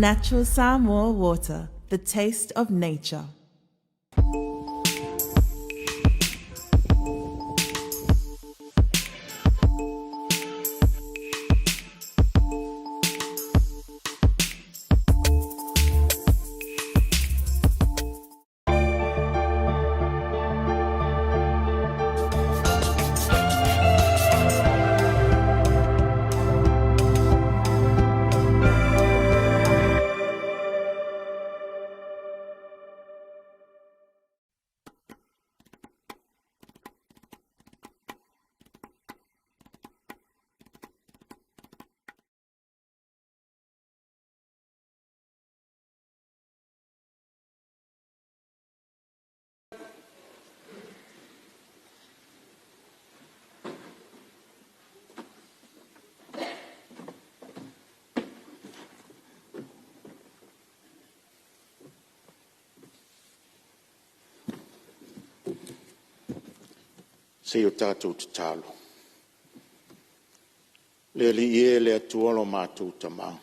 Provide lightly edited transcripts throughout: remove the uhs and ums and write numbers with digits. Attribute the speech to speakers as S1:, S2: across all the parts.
S1: Natural Samoa water, the taste of nature.
S2: Se o tātou te tālo. Le li e le atua lo mātou tamau.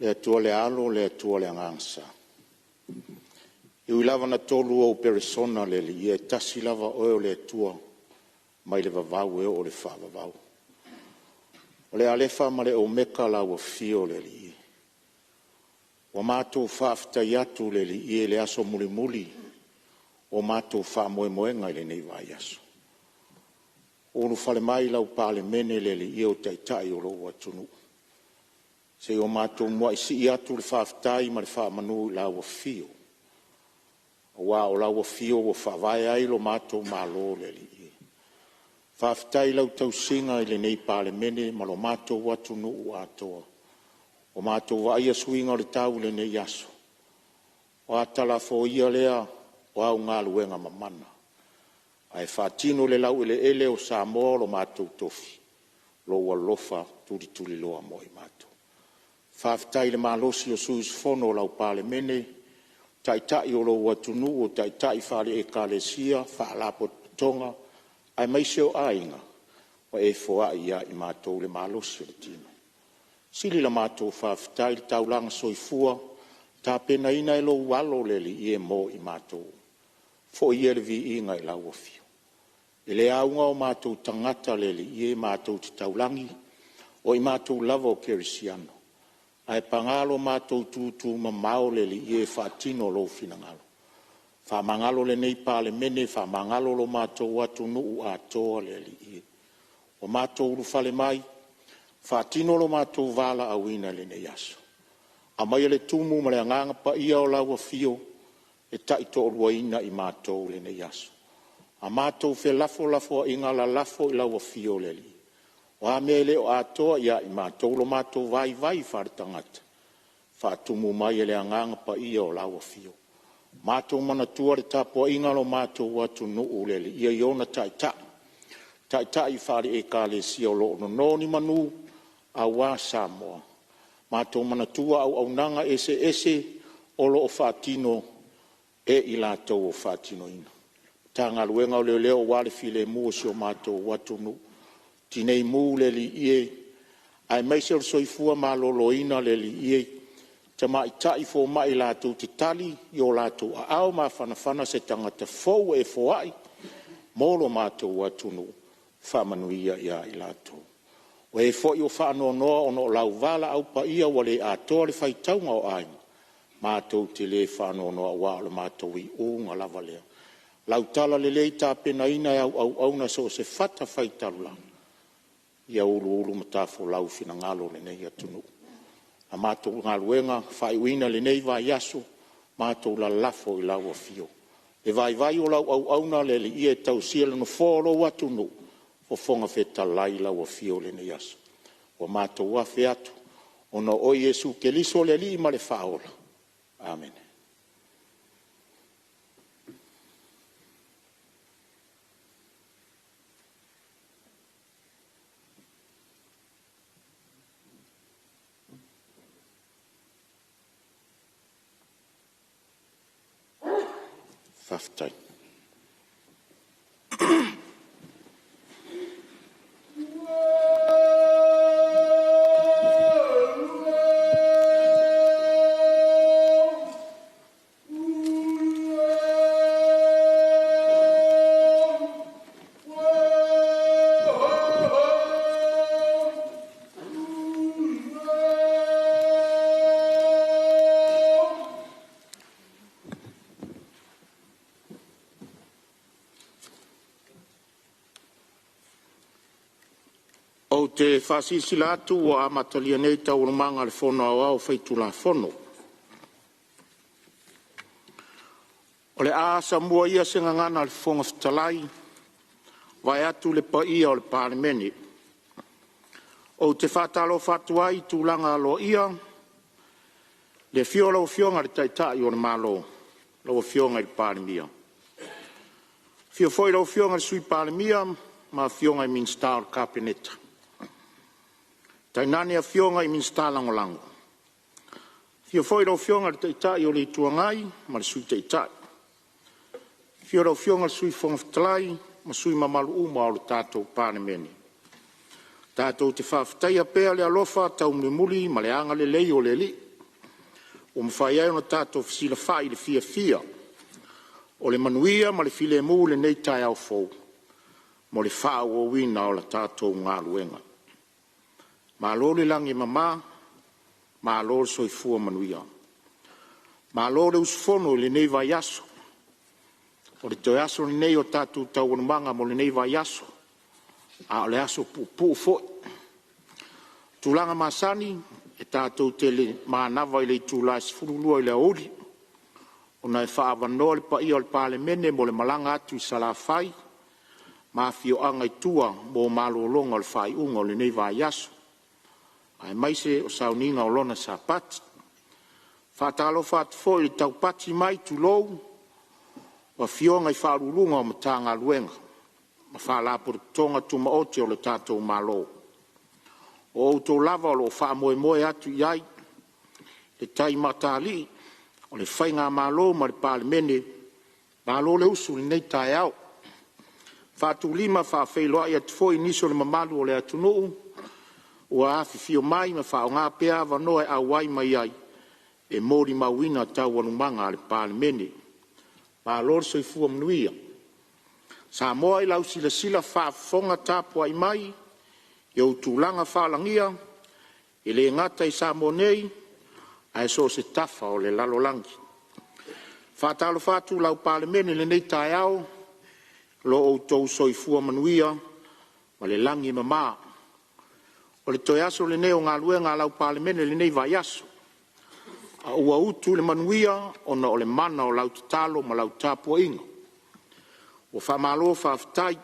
S2: Le atua le alo, le atua le angangsa. Iwi lava na tolu o peresona le li e tasi lava oe o le atua mai le vavau e o le whavavau. O le alefa ma le o meka la ua fio le li e. O mātou whaaftai atu le li e le aso muli muli o mātou wha moe moenga le nei vai aso. O nu whale mai lau pāle mene le li o taitai o lo atunu. Se o mātou mua isi i atu le whaaftai ma le wha manu la ua fio. O wā o la ua fio o whaavai ai lo mātou mālo le li e. Whaaftai lau tau singa i le nei pāle mene ma lo mātou atunu u atoa. O mātou wa ia suinga le tau le nei aso. O atala fo ia lea o au ngā luenga mamana. Ai whātino le lau ele o Samoa lo mātou tofi. Lo ua lofa tuli loa mo i mātou. Whāwhitai le mālosi o suis fono lau pāle mene. Tai o lo ua tunu o tai whāle e kālesia, whaalapo tonga. Ai maise o ainga. O e foa ia i mātou le mālosi o le tino. Sili la mātou whāwhitai le taulanga soifua. Tā pena ina e lo walo leli i e mo i mātou. Fo ia le vi inga i lau fio. E le aunga o mātou tangata leli i e mātou te taulangi o i mātou lava o kerisiano. Ai pangalo mātou tūtū ma mao leli i e whaatino lo finangalo. Wha mangalo le nei pāle mene, wha mangalo lo mātou atu nuu atoa leli i e. O mātou urufale mai, whaatino lo mātou vala awina le nei aso. A mai le tumu ma le anganga pa ia o lau fio, e taito o ruaina i mātou le nei aso. A mātou fe lafo a inga la lafo i lau fio le li. O a mele o atoa ia i mātou lo mātou vai whare tangata. Whaatumu mai le anganga pa ia o lau fio. Mātou mana tua le tapua inga lo mātou watu nuu le li. Ia iona taita. Taita i whare e kāle si o lo no ni manu a wā Samoa. Mātou mana tua au nanga ese o lo o whaatino e i lātou o whaatino ina. Tā ngā luenga o leo wale file mua si o mātou watunu. Tinei mū le li ie. Ai meise o soifua mā lolo ina le li ie. Te mai tai fo mai lātou te tali i o lātou a au mā whanawhana se tangata fau e foai. Mōlo mātou watunu whamanuia ia i lātou. O e fo i o whaanoa noa o no lau vala au pa ia wale a toa le whaitaunga o aina. Mātou te le whaanoa noa wā o le mātou i unga lava lea. Lau tala le lei tā pena ina au na so se whata whaitaru lang. Ia ulu matafo lau fina ngalo le nei atunu. A mātou ngā luenga whaiwina le nei vai aso, mātou la lafo i lau a fio. E vai o lau na le li ia tau siela no fōro atunu. O fonga feta lai lau a fio le nei aso. O mātou a featu. O no o Yesu ke liso le li ma le whaola. Amen. Whaftai. O te whasisila atu o amatalia nei tau rumanga le whono au whaitula whono. O le aasa mua ia se ngangana le whonga whatalai, vai atu le pa ia o le pāremene. O te whatalo whatuai tūlanga alo ia, le fio lau fionga le taitai o le malo, lau fionga le pāremia. Fio foi lau fionga le sui pāremia, ma fionga i minsta o le kapeneta. Tainani a fionga i minsta langolango. Fio foi lau fionga le taitai o le tuangai, ma le sui taitai. Fio lau fionga le sui whonga whatalai, ma sui mamalu uma o le tātou pāremene. Tātou te whawhataia pēa le alofa, tau muli ma le anga le lei o le li. O mwhai au na tātou whisila whai le fia fia. O le manuia ma le file mu le nei tai au fau. Mo le whao o wina o la tātou ngā luenga. Ma lore langi mama, ma lore soifua manuia. Ma lore usfono le nei vai aso. O le toi aso le nei o tātou tau anumanga mo le nei vai aso. A o le aso pu foi. Tūlanga masani, e tātou tele mānawa i le tūlai sifurulua i le aoli. O na e whaavanoa le pa ia o le pāremene mo le malanga atu i salawhai. Ma fio anga i tua mo malolonga o le whai unga o le nei vai aso. Ai maise o sauninga o lona sa pati. Whatalo whatfo i le tau pati mai tu lou. Wa fionga i whaarulunga o matanga luenga. Ma whaalapo tonga tuma ote o le tātou malo. O auto lava o lo whaamoe atu iai. Le tai matali. O le whainga malo ma le pāremene. Malo le usu le nei tai au. Whātu lima whawhailoa i atfoi niso le mamalu o le atunuu. Ua afi fio mai ma whao ngā pēa wanoe a wai mai ai. E mori mawina tau anumanga le pāremene. Ma lor soifua mnuia. Sa moa i lau sila whaafonga tāpua i mai. I au tūlanga whaalangia. I le ngata i sa monei. Ai so se tafa o le lalolangi. Whātalo whātu lau pāremene le nei tai au. Lo o tou soifua manuia. Ma le langi mama. O le toi aso le neo ngā luenga lau pāremene le nei vai aso. A ua utu le manuia ona o le mana o lau tatalo ma lau tāpua inga. O whamalo whawhtai.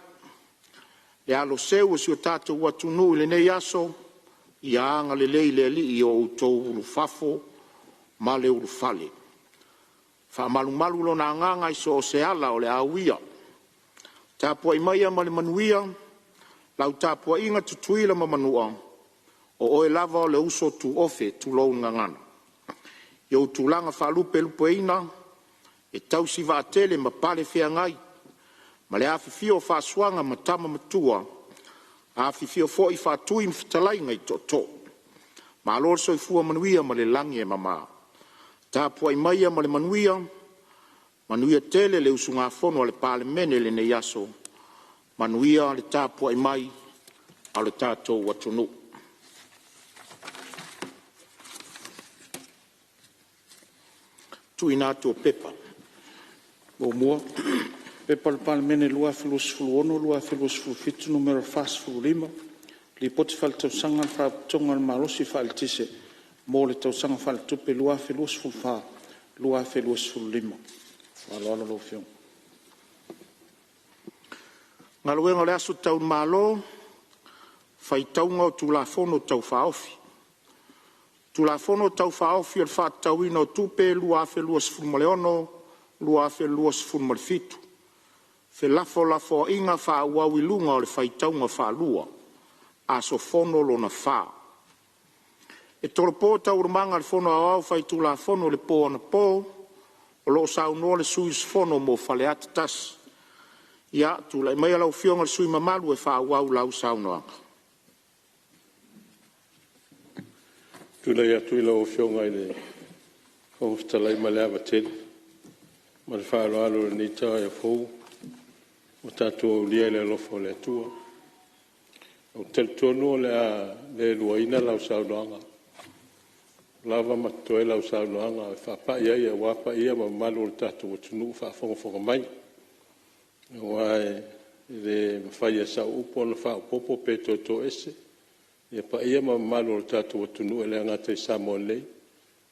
S2: Le alo seu o si o tātou ua tunu le nei aso. I anga le lei le li i o utou ulu fafo ma le ulu fale. Whamalu lo na nganga i so o se ala o le awia. Tāpua i maia ma le manuia. Lau tāpua inga tutuila ma manua. O oe lava o le uso tu ofe tu lou ngangana. Iau tūlanga whalupe lupe ina. E tau si vātele ma pale whea ngai. Ma le awhiwhio whāsuanga ma tama matua. Awhiwhio fo i whātui mwhitalai ngai to. Ma alor soifua manuia ma le langi e mama. Tāpua i maia ma le manuia. Manuia tele le usu ngā whono le pāremene le nei aso. Manuia le tāpua i mai a le tātou watunu. Tui nātu o pepa.
S3: O mua. Pepa le pāremene lua filus fuluono, lua filus fulufitu, numero fas fululima. Li poti fale tausanga le whaaputonga le malosi fale tise. Mo le tausanga fale tupe lua filus fulfa, lua filus fululima. Waloalo lo fiong.
S2: Ngaluenga le aso tau malo, fai taunga o tulafono tau whaofi. Tulafono tau whaofi al whaatauina o tupe lua afe lua sifurumaleono, lua afe lua sifurumalefitu. Fe lafo inga wha uawilunga o le fai taunga wha lua, aso fono lo na wha. E toropo tau urmanga le fono au fai tulafono le po ana po, o lo saunoa le suis fono mo fale atatas. Ia, tu lai mai alau fionga le sui mamalu e wha uau lau saunoanga.
S4: Tula ia tui lau fionga i le whawhtalai ma le awa tele. Ma le whaalo alo le nita e fau. O tātua o lia le lofo le atua. O tel tonu le a le luaina lau saunoanga. Lava matoe lau saunoanga. E whapa ia ia wapa ia ma malu le tātua o tunu whafonga mai. Wai le mawhai a sa upo na wha popo pe to ese. Ia pa ia ma malo o tātou atunu e le angata I Samoan lei.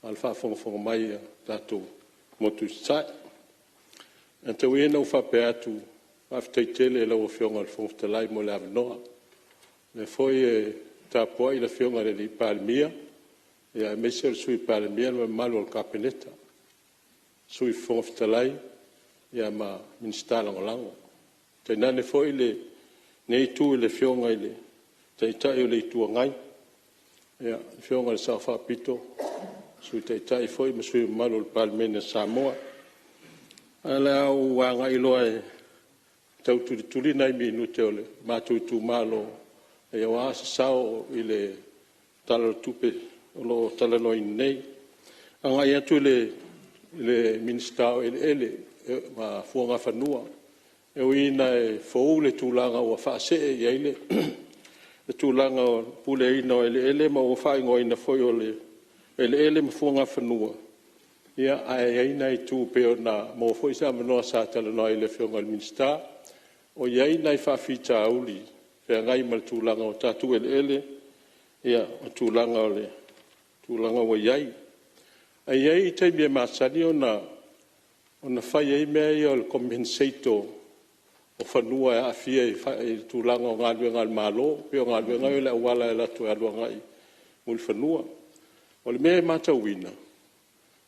S4: Al whaafonga mai tātou motu sai. An tau ena u whape atu whaftaitele e lau o whionga al whongtalai mo le avanoa. Le foi e tāpua I la whionga le li Palemia. Ia mesel sui Palemia ma malo al kapeneta. Sui whongtalai ia ma minsta langolango. Te nane foi le nei tu le whionga I le te tai o le tua ngai. Ia whionga le sa whapito. Sui te tai foi ma sui malo al Palemia Samoa. Ala au wanga I loa e tau tuli nai mi nu te ole. Mātou tu malo e au asa sao I le tala tupe o lo tala no I nei. Anga ia tu le minista o ele ma fuanga whanua. E uina e fōu le tūlanga o whaase e iele. Le tūlanga o pule ina o ele ma o whaingo ina foi o le ele ma fuanga whanua. Ia ai ina I tū peo na mo foi sa manoa sa tala no ele whionga le minista. O iai nai whawhita auli. Whea ngai ma le tūlanga o tātu ele. Ia o tūlanga o le tūlanga o iai. Ai iai te mea masani o na whai ei mea I o le compensator o whanua e awhia I tūlanga o ngāluenga le malo. Peo ngāluenga o le awala e latu e aluanga I muli whanua. O le mea matawina.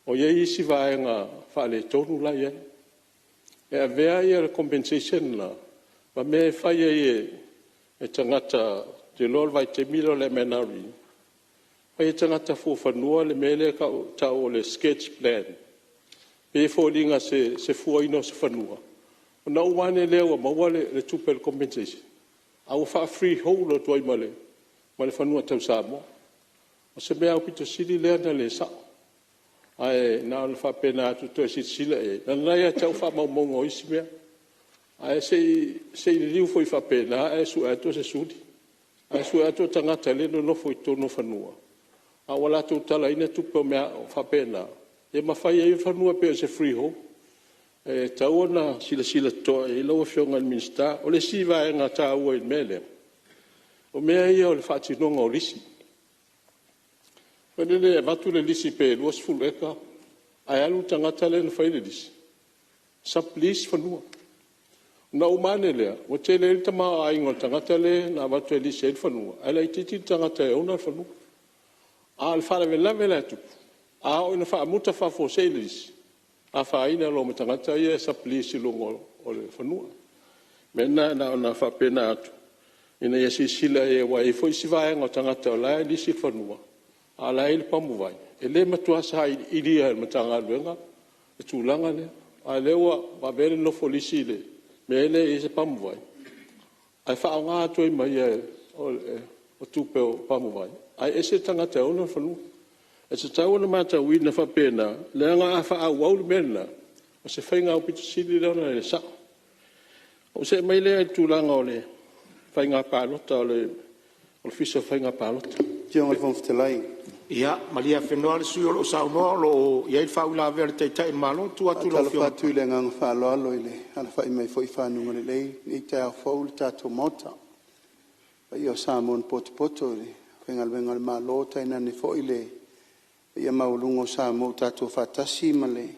S4: O iei isi vaenga whale tonu la iai. E a vea I le compensation la. Ma mea whai ei e tangata te lol vai te milo le menari. Pai tangata fu whanua le mele ka tau le sketch plan. Pe fōringa se fuaino se whanua. O na uwane leo maua le tupel compensation. Au wha free hole o tuai male. Ma le whanua tau Samoa. O se mea upito siri lea na le sao. Ai na le wha pena atu toi sila e. Na nai a tau wha maumongo isi mea. Ai se I liu foi wha pena e su ato se suri. Ai su ato tangata le no foi tono whanua. A wala tu tala ina tupe o mea o whapena. E mawhai e whanua pe o se freehold. E tau na sila toa e lau whionga al minsta. O le siva e ngā tā ua I mele. O mea ia o le whatinonga o lisi. Pene le vatu le lisi pe luas fuleka. Ai alu tangata le na whaile lisi. Saplis whanua. Na umane lea. O te le tama a ingo tangata le na vatu e lisi e whanua. Ai lai titi tangata e ona whanua. A le whare me lave le atu. A o ina wha muta wha fo seilis. A wha ina lo me tangata ia sa plisi longo o le whanua. Mena na ona wha pena atu. Ina ia si sila e wa e fo isi vaenga o tangata o lai lisi whanua. A lai le pamu vai. E le matua sa I ria e matanga luenga. E tūlanga le. A lewa wa vele no fo lisi le. Me ele e se pamu vai. Ai wha o ngā atu I mai o tupe o pamu vai. Ai ese tangata ona whanua. E se tau ona mata wina whapena, le anga a wha au au mena, o se whainga o pito sili leona le sa. O se mai lea I tūlanga o le whainga pālota, o le fisa whainga pālota.
S3: Tionga whongwhtelai.
S2: Ia, malia whenua le sui o lo saunoa, lo iai whaula vere te tai malo, tua tu lo
S5: Tala whātui le ngang whaalo alo I le, ala whai mai whoi whanunga le lei, I te au whaul tātou mota. Pai o Samoan poto le, wengal malo taina ni fo ile ia maulungo sa mo tatu fatasi male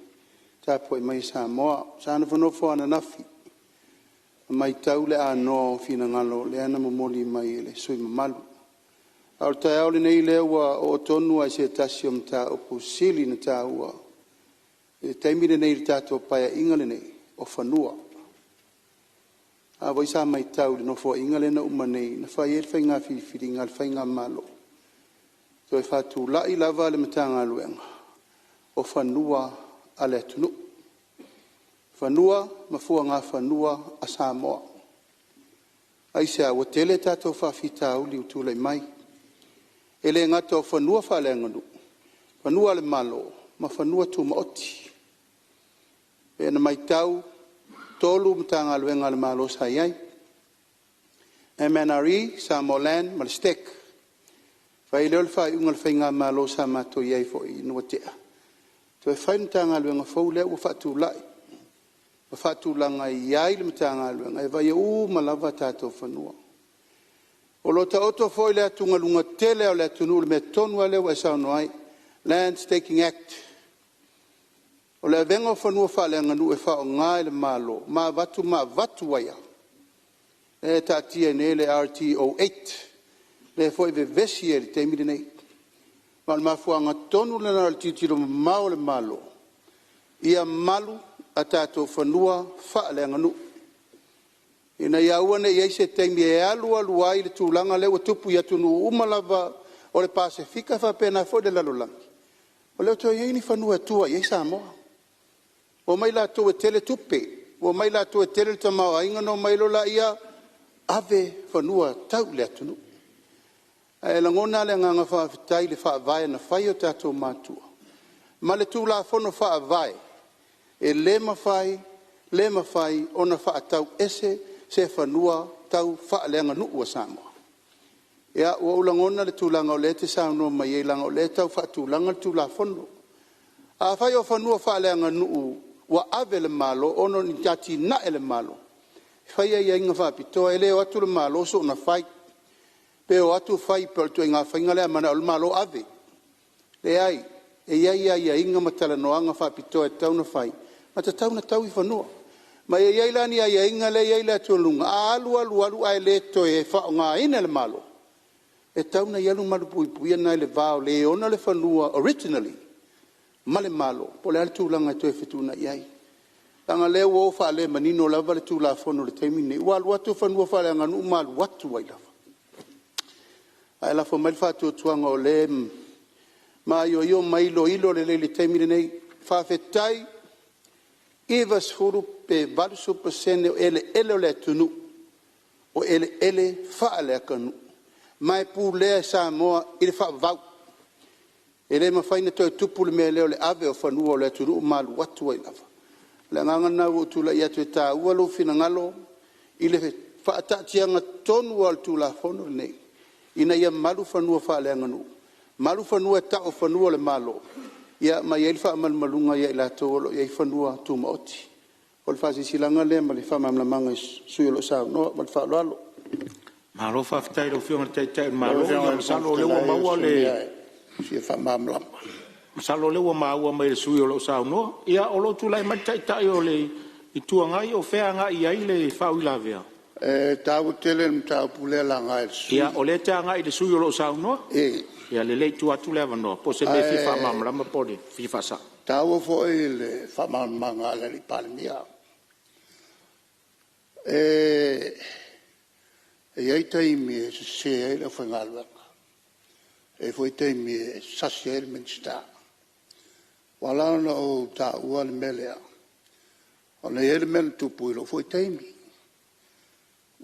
S5: tapo mai sa mo sa no no fo ana nafi mai taule ano fina ngalo le ana mo moli mai le sui malu au taule nei le wa o tonu a se tasium ta opusili na ta wa e taimire nei tatu pa ingale nei o fanua a voi sa mai taule no fo ingale na umane na fa yer fainga fi ngal fainga malo to fa tu la ila vale matanga luenga o fanua ale tunu fanua mafua nga fanua a Samoa ai se o tele tato fa fita uli utule mai ele ngato fanua fa le ngadu fanua le malo ma fanua tu maoti e na mai tau tolu matanga luenga le malo sai MNRE Samolan malstek fai le fa ungal fainga malo sa mato yai fo I no tea to fai tanga luenga fo le u fatu lai fatu langa yai le tanga luenga vai u malava tato fanua O lo ta oto foi le atunga lunga tele o le atunu le me tonu ale wa sa no ai Land Staking Act. O le vengo fanua fa le nganu e fa o ngai le malo ma vatu waia. E ta tia ne le RT08 le foi ve vesi le te mi nei. Mal ma fu anga tonu le na titiro mau le malo. Ia malu atato fanua fa le nganu. Ina ia wane ia se temi e alu ai le tūlanga le o tupu ia tunu umalava o le Pasifika fa pena fo de lalolangi. O leo toa iei ni whanua tua iei Samoa. O mai la tō e tele tupe. O mai la tō e tele tamau ainga no mai lola ia ave whanua tau le atunu. E langona le nganga whaafitai le whaavae na whai o tātou mātua. Ma le tūla whono whaavae. E le mawhai o na whaatau ese se whanua tau whaaleanga nuu a Samoa. Ia ua ulangona le tūlanga o le te saunoa mai e langa o le tau whaatūlanga le tūla whono. A whai o whanua whaaleanga nuu ua ave le malo ono ni tati na ele malo. Whai e inga whaapitoa e leo atu le malo so na whai. Pe o atu whai pe o tu inga whainga lea mana o le malo ave. Le ai, e ia inga matala noanga whaapitoa e tau na whai. Mata tau na tau I whanua. Ma e iaila ni ai inga le iaila tualunga. A alu ai le to e whao ngā ina le malo. E tau na ialu malu pui na le vao le ona le whanua originally. Ma le malo. Po le tūlanga e to e whetuna iai. Tanga leo o wha le manino lava le tūla whono le teimine. Ua alu atu whanua wha le nganu malu watu wai lava. Ai la fo mai whātua tuanga o le ma io mailo ilo le teimine nei. Whawhetai Iwa suru pe valusu pasene o ele o le tunu. O ele wha le akanu. Mai pū lea Samoa I le wha vau. Ele mawhaina toi tupu le mea leo le ave o whanua o le tunu o malu watu ai lava. Le ngangana o tula I atu e tā ualo fina ngalo. I le wha atatianga tonu al tula whono nei. Ina ia malu whanua wha le anganu. Malu whanua ta o whanua le malo. Ia mai ele fa malmalunga ia ila tolo ia fanua tu maoti. O le fasi silanga le ma le fa mamlamanga sui lo sa no ma fa lo.
S3: Ma lo fa ftai lo fiona tai ma lo fiona sa lo le wa le
S5: si fa mamlam.
S3: Sa lo le wa ma wa mai sui lo sa no ia o lo tu lai ma tai o le I tuanga I o fea nga ia I le fa ila vea.
S5: Tau tele mta pule la nga
S3: ia o le tanga I le sui lo sa no. Ia le tu atu le vano po se le fifa mamla ma po le fifa sa
S5: tau fo le fa mamanga le palmia ia tai mi se le fa ngalwa foi tai mi sasiel minsta wala no ta wal melea ona ele men tu puilo foi tai mi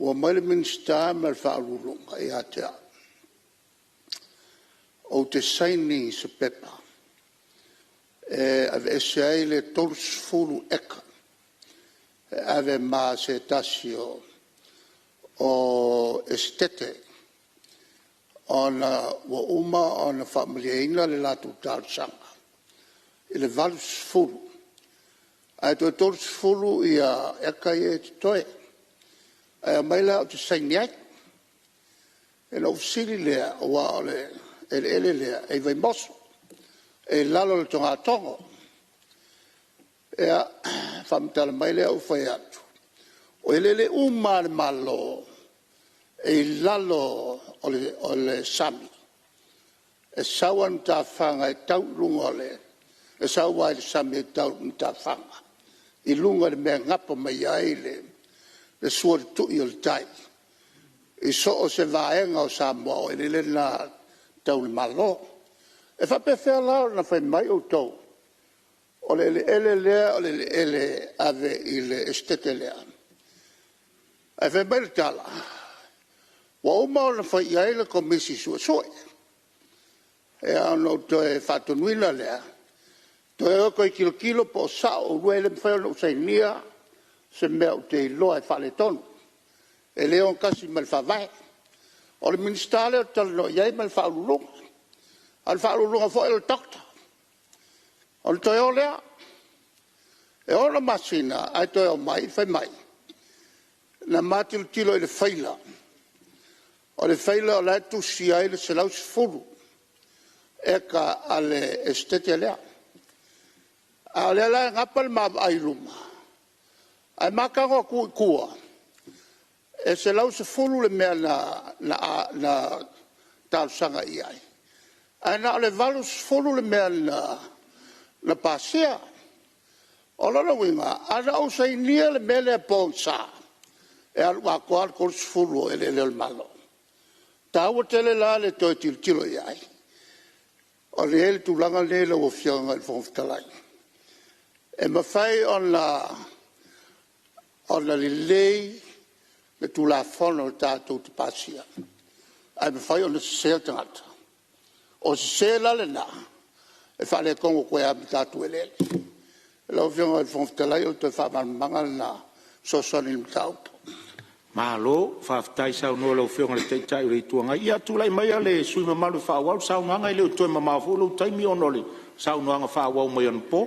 S5: o mal minsta mal fa lu ia ta o te saini se pepa. Ave esai le torsfulu eka. Ave ma se tasio o estete. Ona wa uma ona familia ina le latu tarsanga. Ile valsfulu. Ai to torsfulu ia eka e toe. Ai maila o te saini ai. Ele ofsili lea wa ole ele e vai mosso e lalo le tonga tongo e famtala mai le o fai atu o ele umar malo e lalo o le sami e sawan ta fanga e tau lunga le e sawa le sami e tau ta fanga I lunga le mea ngapa mai ai le suor tu I o le tai I so o se vaenga o Samoa o ele na tau le malo. E fa pe fea lao na fai mai o tau. O le ele lea, o le ele ave I le estete lea. E fai mai le tala. Wa uma o na fai iai le komisi sua soe. E ano toe fatunuina lea. Toe oko I kilo po sao, rue le mwhai o usai nia, se mea o te loa e fale tonu. E leo kasi mal fawai. O le ministale o tala no iai mal whaulunga. Al whaulunga fo el dokta. O le toi o lea. E ona masina, ai toi o mai, fai mai. Na matil tilo I le whaila.
S2: O le whaila o le tusi ai le se lau se furu. E ka ale estete lea. A le la ngapal ma ai luma. Ai makango kua. E se lau se furu le mea na tausanga i ai. Ai na le valu se furu le mea na pasea. O lona winga, ana o sei nia le mea le ponsa. E alu a koal kol se furu e le malo. Taua tele la le toi tilo i ai. O le ele tūlanga le la o fianga il fonfitalai. E mawhai on la lilei le tūla whono le tātou te pasia. Ai mawhai on le seo tangata. O se se la le na, e whale kongo koe abi tātou e lele. E la o fianga il fonfitalai o te whamanga na sosoni le tātou.
S3: Malo, whaftai sau noa lau whionga le teitai uri tuanga. Ia tūlai mai ale sui mamalu whawau, sau nganga i leo toi mamafu, lau taimi onoli, sau noanga whawau mai an po.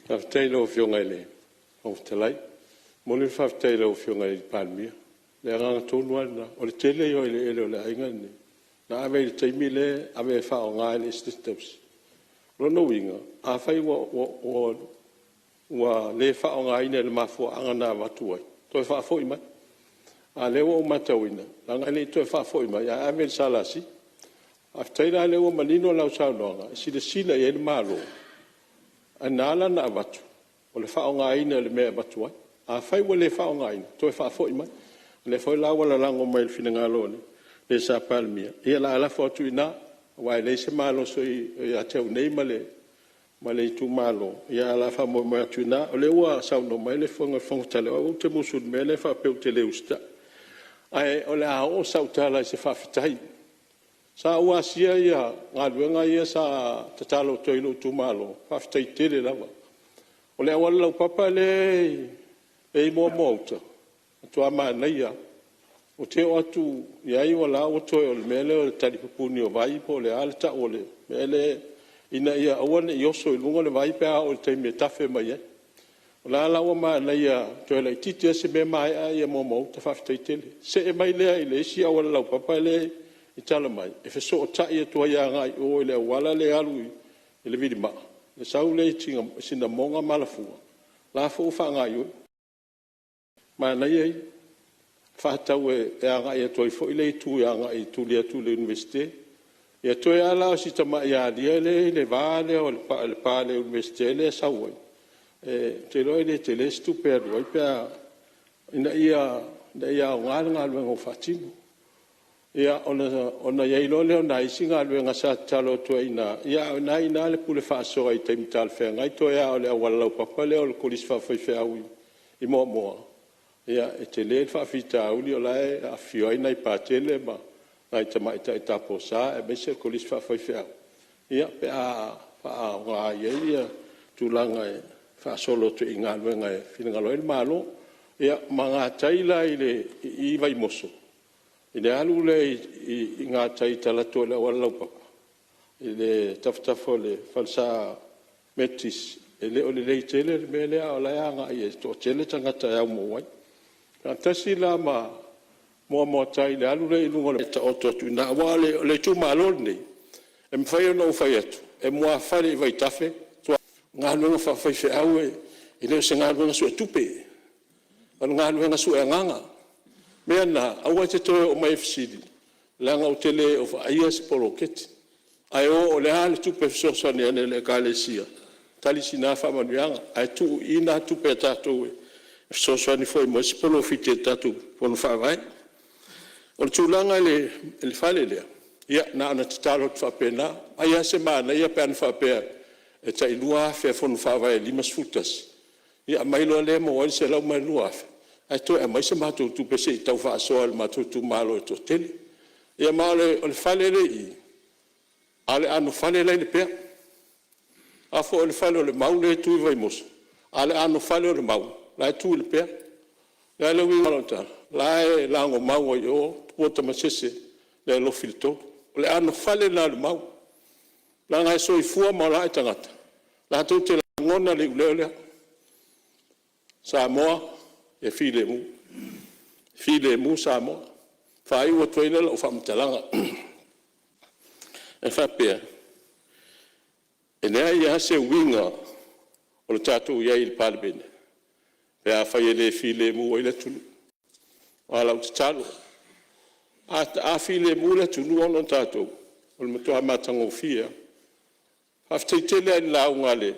S4: Whaftai lau whionga i le, Fonfitalai. Moli whaftai lau whionga i Palmia. Le anganga tōnua na, o le tele i o ele o le ainga ni. Na ave i taimi le, ave whao ngā le systems. Rono winga, a whai wa le whao ngā ina le mafua angana watuai. Toi whaafo i mai. A lewa o matawina, langa le to fa foi mai a ave salasi. A taira lewa manino lau saunoanga, sila sila e le malo. A nala na avatu. O le fa nga ina le mea batua. A fai wa le fa nga ina, to fa foi mai. Le foi la wala lango mai fina ngalone. Le sa palmia. E la ala fotu ina, wa le se malo so i a teu nei male tu malo. Ya la fa mo tu ina, o le wa sauno mai le fonga tale o te musul me le fa pe te le usta. Ai o le ao sautala se whawhitai. Sa ua sia ia, ngā ruenga ia sa tatalo toilo tu malo, whawhitai tere lava. O le awala lau papa le e mua mauta, atua maa neia. O te o atu, iai o la o toi o le mele o le taripapuni o vaipo, o le alta o le mele ina ia awane i oso i lunga le vaipe a o le teime tafe mai e. La lawa ma na ia to la titi se me mai a ia mo ta faftai tele se e mai le ile si a wala papa le i tala mai e fe so ta ia to ia ngai o le wala le alu le vidi ma le sau le tinga sinda monga malafu la fo fa ngai o ma na ia fa ta we e ngai to fo ile tu ia ngai tu le universite ia to ia la si ta ma ia le vale o le pa le universite le sau te roi le te le stuper roi pia ina ia ngā luenga o whatinu. Ia ona iei lo leo na isi ngā luenga sa talo tua ina. Ia ina le pule whaasoa i teimi tal whea ngai toa ia o le awalau papa leo le kolis whawhai whea ui i moa. Ia te le whawhita auli o lai a whioina i pātele ma ngai tamaita i tapo sa e mese kolis whawhai whea. Ia pe a ngā iei ia tūlanga e fa solo tu inga luenga e fina loel malo ia manga taila ile i vai moso ile alu le inga tai tala to le wala papa ile taftafo le falsa metis ele ole le tele mele ala nga ia to tele tanga ta mo wai ka tasila mo tai le alu le lungo le to tu na wale le tu malo ni em fai no fai atu e mo afale vai tafe ngā luenga whawhai whi au i leo se ngā luenga su e tupe. Anu ngā luenga su e nganga. Mea nā, aua te toe o mai fisiri. Langa o tele o whaia se polo keti. Ai o le hale tupe fisosani ane le kāle sia. Tali si nā whamanuanga. Ai tu i nā tupe tātou e. Fisosani foi mo se polo fite tātou pono whawai. O le tūlanga le whale lea. Ia, nā ana te tālo te whapena. Ai ase mana, ia pe anu whapea. E tai lua fe fonu fava e limas futas. Ia mai lo le mo wan se lau mai lua fe. Ai to e mai se matou tu pese i tau fa so al matou tu malo e to tele. Ia male o le fale le i. Ale anu fale le pe. Afo o le fale o le mau le tu vai mos. Ale anu fale o le mau. La tu le pe. La le wi malota. La e lango mau o pota masese le lo filto. Le anu fale la le mau. La ngai so i fua ma la tangata. La tu te ngona le ulele. Samoa e file mu. File mu Samoa. Whai ua tuaina la o whamtalanga. E whapea. E nea ia se winga o le tātou iai le Parliament. Pea whai e le file mua i le tunu. O alau te talo. A file mua le tunu ono tātou. O le matua matango fia. Haftai tele ai lau ngale.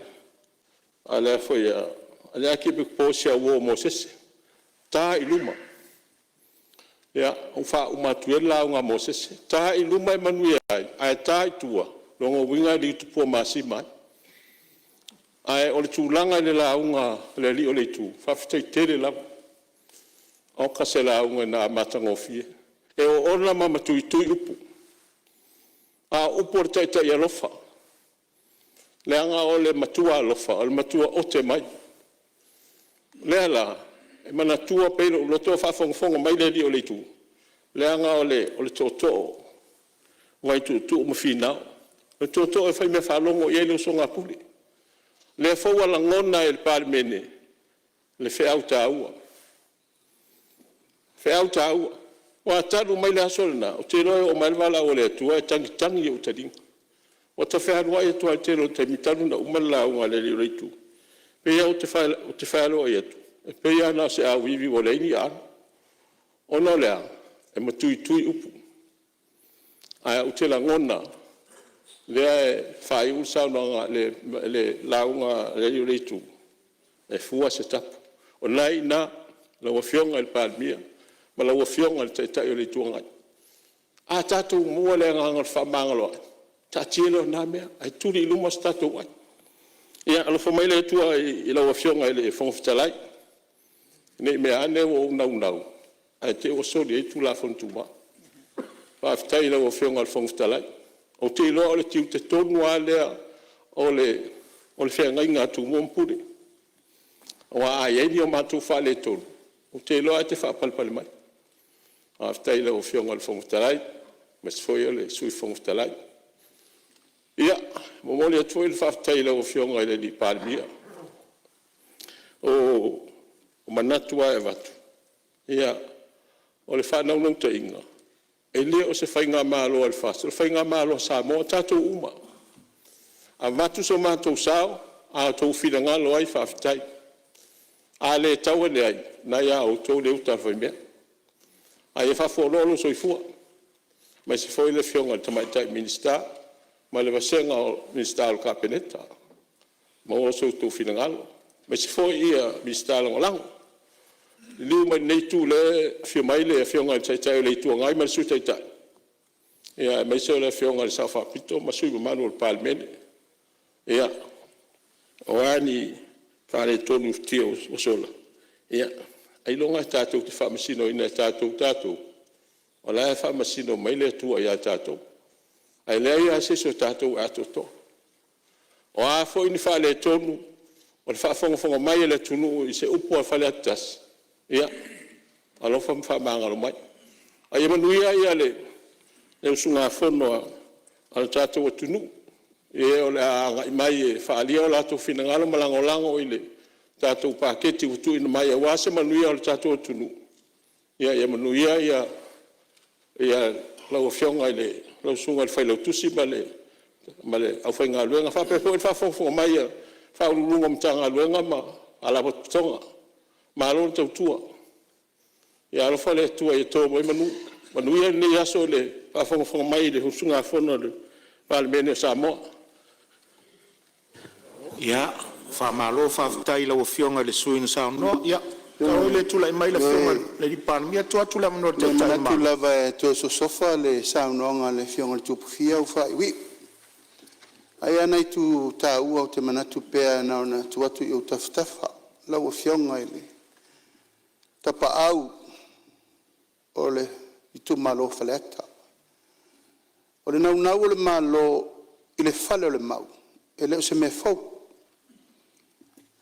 S4: A le whai a. A le aki pek pōsia uo mo sese. Tā i luma. Ia, o wha umatuela lau ngā mo sese. Tā i luma i manui ai. Ai tā i tua. Longo winga li tupua masi mai. Ai o le tūlanga le launga le li o le tū. Whawhitai tere lau. O ka se launga nā matangofie. E o ona mama tui upu. A upu o le taitai alofa. Le anga o le matua alofa. O le matua o te mai. Le ala. E mana tua peiro. Loto whawhongafonga mai le li o le tū. Le anga o le tōtō. Wai tū mawhinao. Le tōtō e whai me whalongo i ele o songa puli. Le fau ala ngona e le Parliament le wheau tāua. Wheau tāua. O a taru mai le asolena, o te roe o malwala o le atua e tangi e utaringa. O ta wheanua e atua te roe te mitanu na umala unga le li reitu. Pea o te whealoa e atu. E pea na se au iwi o leini a. O no lea, e matui upu. Ai o te la ngona. Lea e whai ursau nga le launga le reitu. E fua se tapu. O nai na la wafionga il palmia. Ma la wafionga il taitai o reitu ngai. A tātou mua le nganga whamangaloa. Ta tielo na mea. Ai turi iluma sa tātou ngai. Ia alofa mai le tua i la wafionga i le whangwhitalai. Nei mea ane o unau. Ai te o sori e tu la whantua. Whawhitai la wafionga il whangwhitalai. O te loa o le tiu te tonu a lea o le whengai ngā tu mompure. O a aieni o mātou whale tonu. O te loa te whapalpale mai. A whtai le o whionga le whongutarai. Mas foi o le sui whongutarai. Ia, momoli atu i le whawtai le o whionga i le li Parliament. O manatua e watu. Ia, o le whanau nau ta inga. E lea o se whainga mālo al whasa. O whainga mālo sa mo tātou uma. A matu so mātou sao, a tau whina ngalo ai whawhitai. A le tau ane ai, nai a o tau le uta whaimea. A e whawhololo so i fua. Mai se foi le whionga tamaitai minister, ma le wasenga o minister o kapeneta. Ma o so tau whina ngalo. Mai se foi ia minister o lango. Liu mai nei tu le fio mai le fionga taitai le tu ngai mai su taitai. Ia mai se le fionga le safa pito ma su manu o Parliament. Ia o ani fare tonu tio o sola. Ia ai longa tātou te whamasino ina tātou. O la whamasino mai le tua ia tātou. Ai lea ia se so tātou atoto. O a fo ini whale tonu o le whafonga mai le tunu i se upu a whale atas. Ia, alofa mwhamangalo mai. Ai manuia ia le usunga whonoa ala tātou atunu. E o le anga i mai e whaalia o lātou whinangalo malangolango i le tātou pāketi utu ina mai e wase manuia o le tātou atunu. Ia manuia ia lau whionga i le lau sunga i whailau tusi ma le au whainga luenga. Whapepo i whafonga mai e whaulunga mtanga luenga ma ala potonga. Malo tau tua. Ia alofa le tua i tō mai manuia ni aso le whafonga mai le husunga whono le Parliament o Samoa.
S2: Ia, whamalo whawhitai lau whionga le sui na sao no. Ia, tau le tula i mai la whionga le li Parliament. Ia tua tula mano te tai maa.
S5: Mana tula vai tō sofa le sao noanga le whionga le tupufia u whai wi. Ai anai tu tā ua o te manatu pēa na ona tu atu i o taftafa. Lau whionga i le. Tapa au o le i tu malo whaleata. O le nau o le malo i le whale o le mau. E leo se me fau.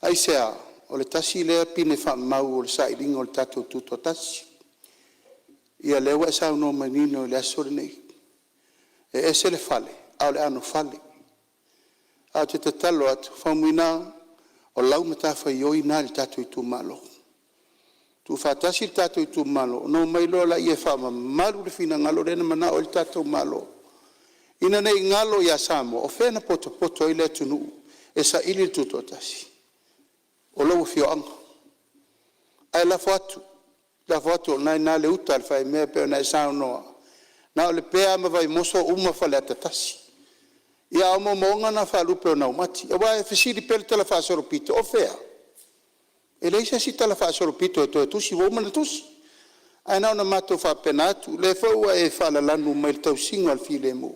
S5: Ai sea, o le tasi lea pine wha mau o le sailinga o le tatou tuto tasi. Ia lewa e sao no manino o le asore nei. E ese le whale, au le ano whale. Au te tatalo atu, whaumuina o lau matawha i oi nā le tatou i tu malo. tu fatasi tato tu malo no mai lo la ia fa malu le fina ngalo rena mana o tato malo ina nei ngalo ya samo o fena poto ile tunu e sa ili tu totasi o lo fio ang ai la foto na le utal fai me pe na sa no na le pe ma vai moso uma fale tatasi ia mo monga na fa lupe na mati e vai fisili per te la fa solo pito o fea e lei si tala fa solo pito to tu si vo mana tu ai na mato fa penatu le fo e fa la lanu mai tau singo al file mo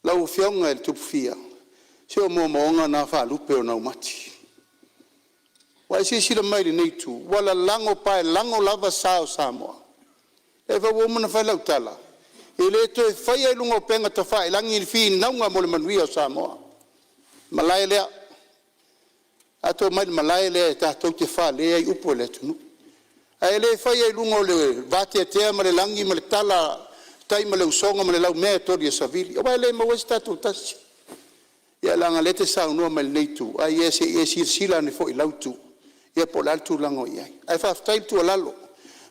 S5: la u fionga el tu fia se o mo monga na fa lupe na mati wai si le mai nei tu wala lango pai lango lava sao samo e va wo mana fa la tala e le to e fai ai lungo penga to fai langi il fin na nga mo le manuia samo malai le ato mai malai le ta to te fa le ai upo le tu ai le fai ai lungo le vate te ma le langi ma le tala tai ma le usonga ma le lau me to di savili o vai le mo sta tu tas ia langa le te sa no mal nei tu ai e sila ne fo i lau tu ia po la tu lango ia ai fa tai tu lalo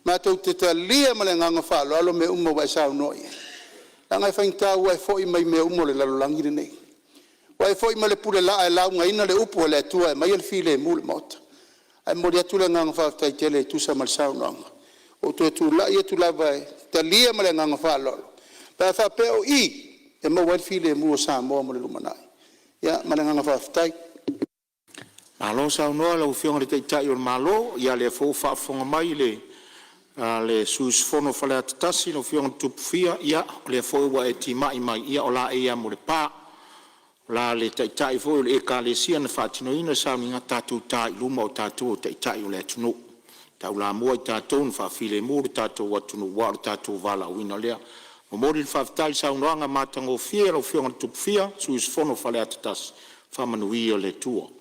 S5: ma to te talia ma le nganga fa lo me umo vai sa no ia langa fa inta wa fo i mai me umo le lalo langi nei wai foi ma le pule la la nga ina le upo le tua mai el file mul mot ai mo dia tula nga fa tai tele tu sa mal sa no o tu la ia tu la vai talia ma le nga fa lo pa fa pe o i e mo wai file mu sa mo mo le lumanai ya ma le nga fa tai
S2: malo sa no la ufiong le tai o malo ia le fo fa fonga mai le sus fono fa le tasi no fiong tu fia ia le fo wa e ti mai ia ola ia mo le pa la le tai fo le ekalesia na fatino ina sa minga tatu tai luma o tatu tai o le tunu tau la mo tatu fa file mo tatu watu no wa tatu vala wina le o mo le fa tai sa unanga matango fia o fio tu fia sus fono fa le atas fa manuia le tuo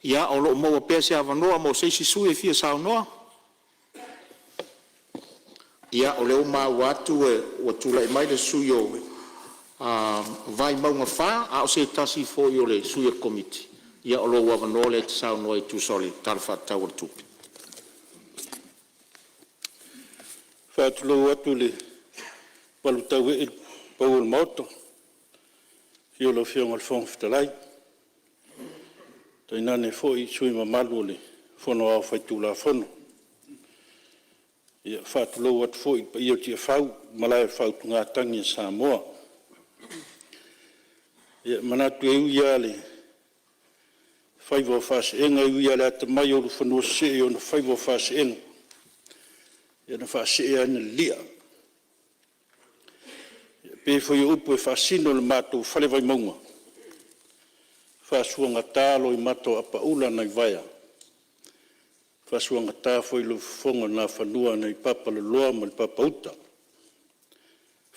S2: ia o lo mo pese avano mo se si su e fia sa no ia o le ma watu e watu le mai le suyo vai maunga wha, a o se tasi fo i o le suia komiti. Ia o lo wawano le te sao noi tu soli, tarwha tau tupi.
S4: Whātulo atu le walu tau e pau el maoto. Fio lo fionga le fonga fitalai. Tai nane fo i sui mamalu le fono au whaitu la fono. Ia whātulo atu fo i o tia whau, malai whau tu ngā tangi e Samoa. Ia manatu e uia le whaivo whase enga uia le ata mai o lu whanua se o na whaivo whase enga. Ia na whase e ana lia. Ia pe whai upu e whasino le mātou whale vai maunga. Whasuanga tālo i mātou apa ula nai vaia. Whasuanga tā whai lu whonga nā whanua nei papa le loa ma le papa uta.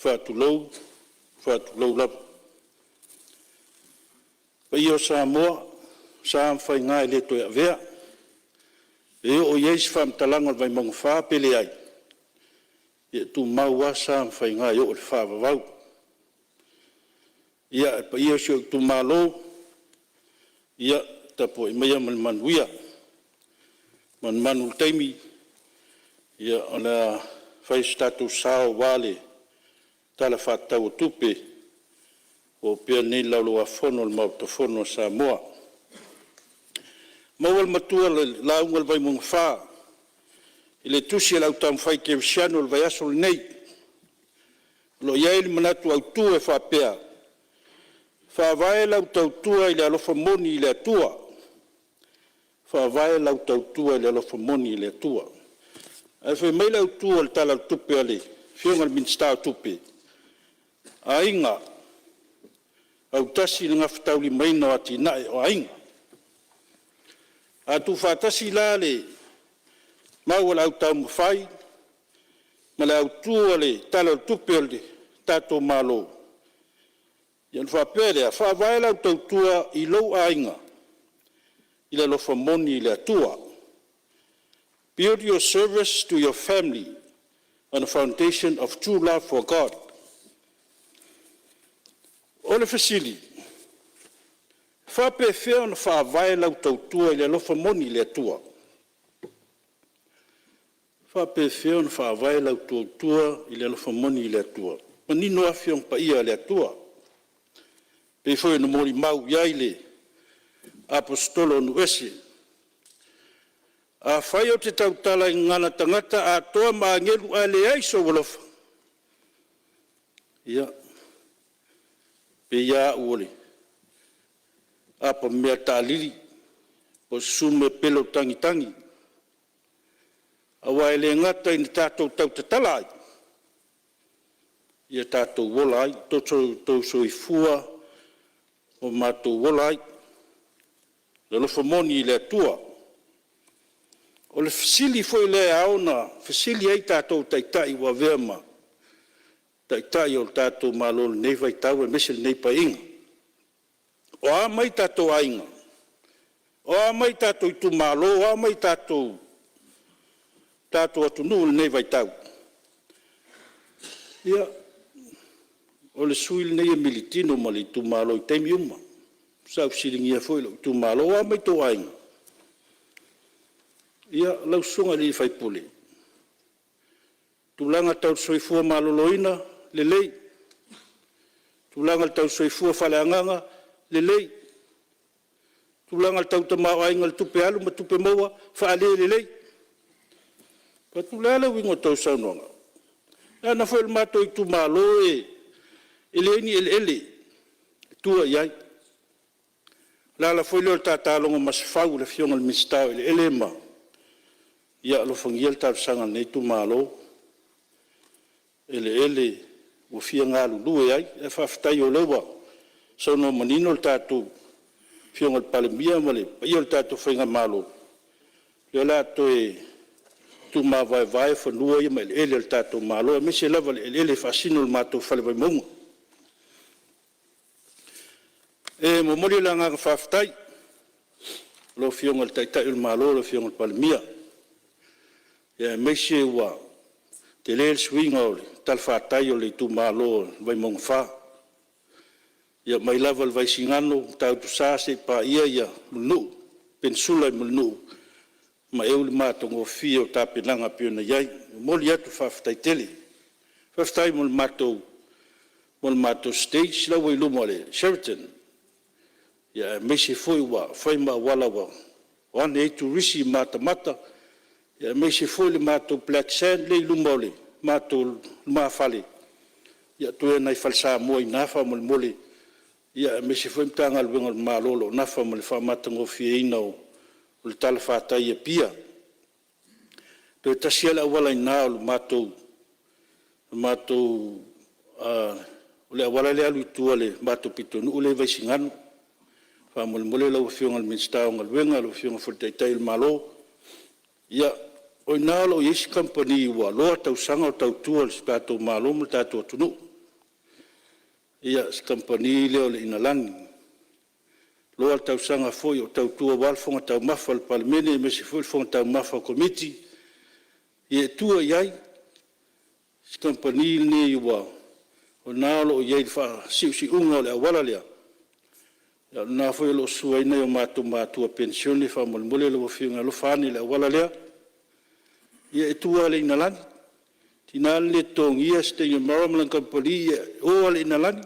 S4: Whātulou lapa. Pa i o Samoa, sa mwhai ngā le toi a vea, e o ieis whamtalanga vai mong wha pele ai. Ia tu maua sa mwhai ngā i o le wha wawau. Ia pa i o sio tu malo, ia tapo i mea man manuia. Man manu teimi, ia ona whai statu sao wale, tala whatau tupe, o pia nei laulo a fono le mautofono Samoa. Maual matua le launga le vai mong wha, i le tusi e lau tam whai ke visiano le vai aso le nei. Lo iai le manatu au tua e wha pia. Wha vai lau tau tua i le alofa moni i le atua. Wha vai lau tau tua i le alofa moni i le atua. E whai mai lau tua le tala tupe ale, fionga le minstau tupe. A inga, au tasi nga whatauli maina ati nae o ainga. A tu whatasi la le maua au tau mwhai, ma le au tua le tala tupe le tato malo. Ian whapere a whawaela au tau tua i lou ainga, i le lofa moni i le atua. Build your service to your family on a foundation of true love for God. O le fasili, whape whea na whawaela au tau tua i le lofa moni i le atua.
S3: whapewheo na whaawai lau tua i le alofamoni i le atua. Manino awhiong pa ia le atua. Pewhoi na mori mau iai le apostolo nuese. A whai o te tautala i ngana tangata a toa maangelu a le aiso walofa. Ia. Pe ia uole. Apa mea tāliri. O sume pelo tangi. Awa ele ngata i ni tātou tautatala ai. Ia tātou wola ai. Tō soi fua o mātou wola ai. Le lofa moni i le atua. O le fasili foi le aona. Fasili ai tātou taitai wa vema. Taitai o tātou mālolo nei vai tau e mesel nei pa inga. O a mai tātou ainga. O a mai tātou i tu mālo. O a mai tātou atunu nei vai tau. Ia, o le suil nei e militino ma le tu mālo i teimi uma. Sau siringia foi lo tu mālo. O a mai tō ainga. Ia, lau sunga li fai pule. Tulanga tau soifua maloloina, lelei. Tulanga tau soifua faleanganga, lelei. Tulanga tau tamau ainga le tupe alu, ma tupe maua, faale lelei. Pa tulala wingo tau saunonga. Na foi le mato i tu malo eleini ele. Tua iai. La foi le tatalonga masfau le fionga le mistau ele ma. Ia lo fangiel tau sanga nei tu malo. Ele o fia ngalu lue ai e faafetai o leua sono manino le tatou fionga le palemia ma le paia le tatou faiga malo le la toe tu mavaevae fanua ia ma ele le tatou malo e mese lava le ele faasino le matou falevaimauga e momoli le agaga faafetai lo fionga le taʻitaʻi o le malo lo fionga le palemia ia mese ua te le swinga o le talwhātai o le tu mālo vai mong wha. Ia mai lava le vai singano, tau tu sāse pa ia munu, pensula munu. Ma eu le mātongo fia o tāpenanga piona iai. Moli atu whawhtai tele. Whawhtai mo le mātou stage, lau i lumo le Sheraton. Ia meise foi wa, whai ma wala wa. Wane e tu risi mata. Ia me se foi le mātou Black Sand le lumo le mātou mafale. Ia toe nai falsa mo i nafa mo le mole. Ia me se foi mtanga le wenga le malolo nafa mo le whamatango fieina o le tala whātai e pia. Toe tasiela wala i nā o le mātou o le awala le alu i tua le mātou pitonu o le vaisingano. Wha mo le mole lau fionga le minstao ngal wenga lau fionga fultaitai le malo. Ia, oi nalo yesi company wa loa tau sanga o tau tua le tātou malo mo le tātou atunu. Ia, si company leo le inalani. Loa tau sanga foi o tau tua walfonga tau mafa le palemene, me se foi fonga tau mafa committee. Ia tua iai, si company ne iwa, o nalo o iai fa si unga le awala lea. Ia, na foi lo sua ina o mātua pensione fa mole lo fiunga lo fani le awala lea. Ia tua le inalani. Tina le tongia ste yo maramlan company o le inalani.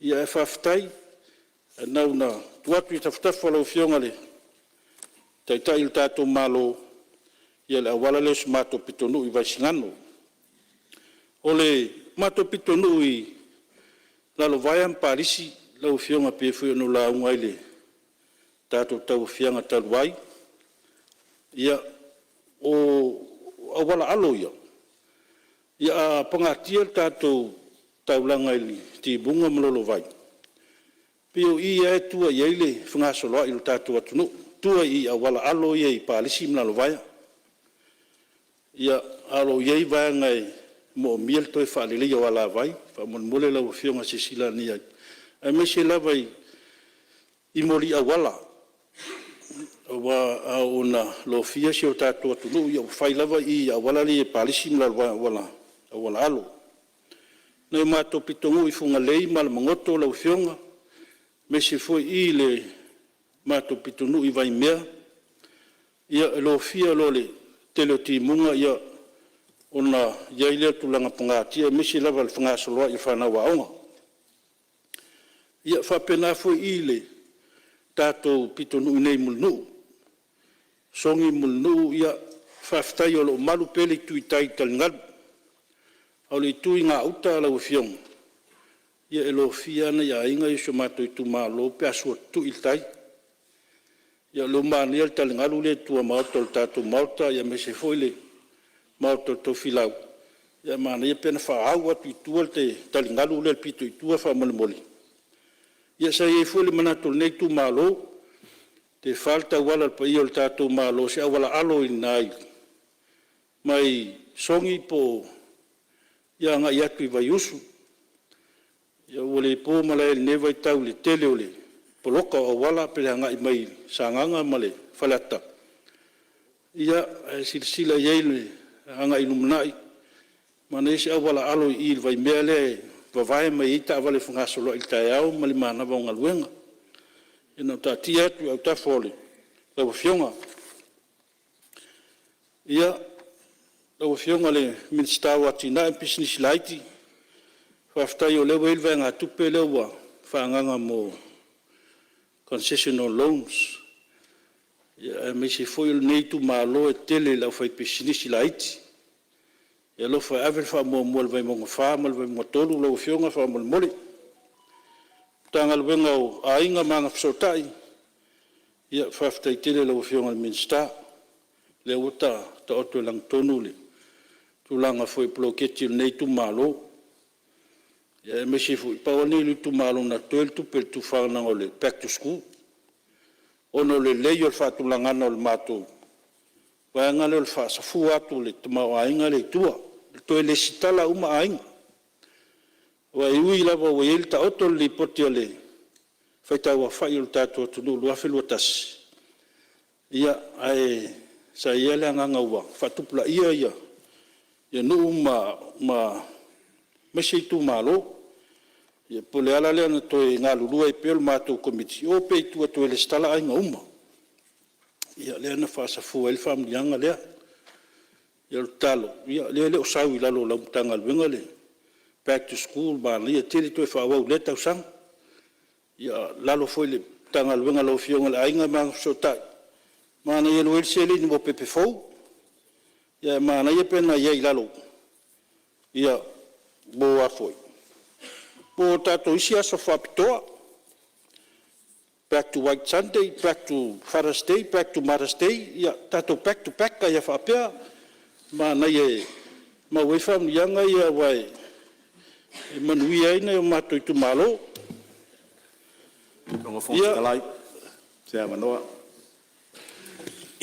S3: Ia e whaftai. Nau na tuatu i taftafa lo fiunga le. Taitai il tātou malo. Ia le awala le su mātou pitonu i vaisingano. O le mātou pitonu i lalo vaiam parisi. Lau fionga pe fui no la ungai le tātou tau fianga taluai. Ia o awala alo ia. Ia pangatia tātou taulanga ili ti bunga malolo vai. Pio ia e tua ia ile whangasoloa ilo tātou atunu. Tua i awala alo ia i pālisi mnalo vai. Ia alo ia i vai ngai mo miel toi whaalele ia wala vai. Whamon mole lau fionga sisila ni ai. A me se lava i mori awala. Wa a ona lo fia se o tātou atunu i au whai lava i awala li e pālisi mla awala alo. Nei mātou pitongu i funga lei mala mangoto lau fionga. Me se foi i le mātou pitonu i vai mea. Ia lo fia lo le tele o timunga ia ona iai lea tulaga pagatia misi lava le fagasoloaʻi fanau aʻoga ia faapena foi i le tatou pitonuu nei mulunuu sogi mulunuu ia faafetai o loo malu pe le ituitai taligalu au le itui gauta lauafioga ia e lofia ana ia aiga i so matou itumālō pe asua tuʻi le tai ia lou mania le taligalu le tua maota o le tatou maota ia me se foi le maota o tou filau ia manaia pena faaau atu itua le te taligalu le pito itua faamolemole ia sa iai foi le manatu lenei tumālō te fale tauala le paia o le tatou mālō se aualaalo ina ai mai sogi po ia agai atu i vai usu ia ua le pō ma le lenei vaitau le tele o le poloka o auala pe le agai mai sagaga ma le faleata ia e silasila iai le agai lumanaʻi manai se aualaalo i le vaimea lea vavae mai ai taavale fagasoloaʻi le taeao ma le manava o galuega ina tatia atu au tafo o le lauafioga ia lauafioga le minista o atinaʻi business laiti faafetai o leu ai le vaegatupe lea ua faagaga mo concessional loans ia e maise foi o lenei tumālō e tele lau fai business laiti ia lofa e ave le faamuamua le vaimogafā ma le vaimogotolu lauafioga faamolemole tagaluega o aiga magafesoataʻi ia faafetai tele lauafioga le minista le ua taoto e lagotonu le tulaga foi poloketi o lenei tumālō ia e maise foʻi pauanei le tumālō na toe le tupe le tufaganaga o le back to school ona o lelei o le faatulagana o le matou vaega le o le faasafu atu le tamaoaiga le itua le toe lesi tala uma aiga ua iui lava ua iai le taoto le lipoti o le faitauafaʻi o le tatou atunuu luafe lua tasi ia ae sa ia le agaga ua faatupulaʻia ia nuu ma maise i tumālō ia po le ala lea na toe galulua i pea o le matou komiti o pe itua toe lesi tala aiga uma ia lea na faasafua ai le faamaliaga lea ia lo talo ia lea le o sau i lalo lau tagaluega le back to school manaia tele toe faauau lea tausaga ia lalo foi le tagaluega laufioga le aiga magafesoataʻi manaia lo ele selini mo pepe fou ia manaia pena iai lalo ia boa foi po tatou isi aso faapitoa back to White Sunday, back to Father's Day, back to Mother's Day, ia tatou back to back ia faapea manai e mauai faamaliaga ia wae e manui ai nei o matou i tumālō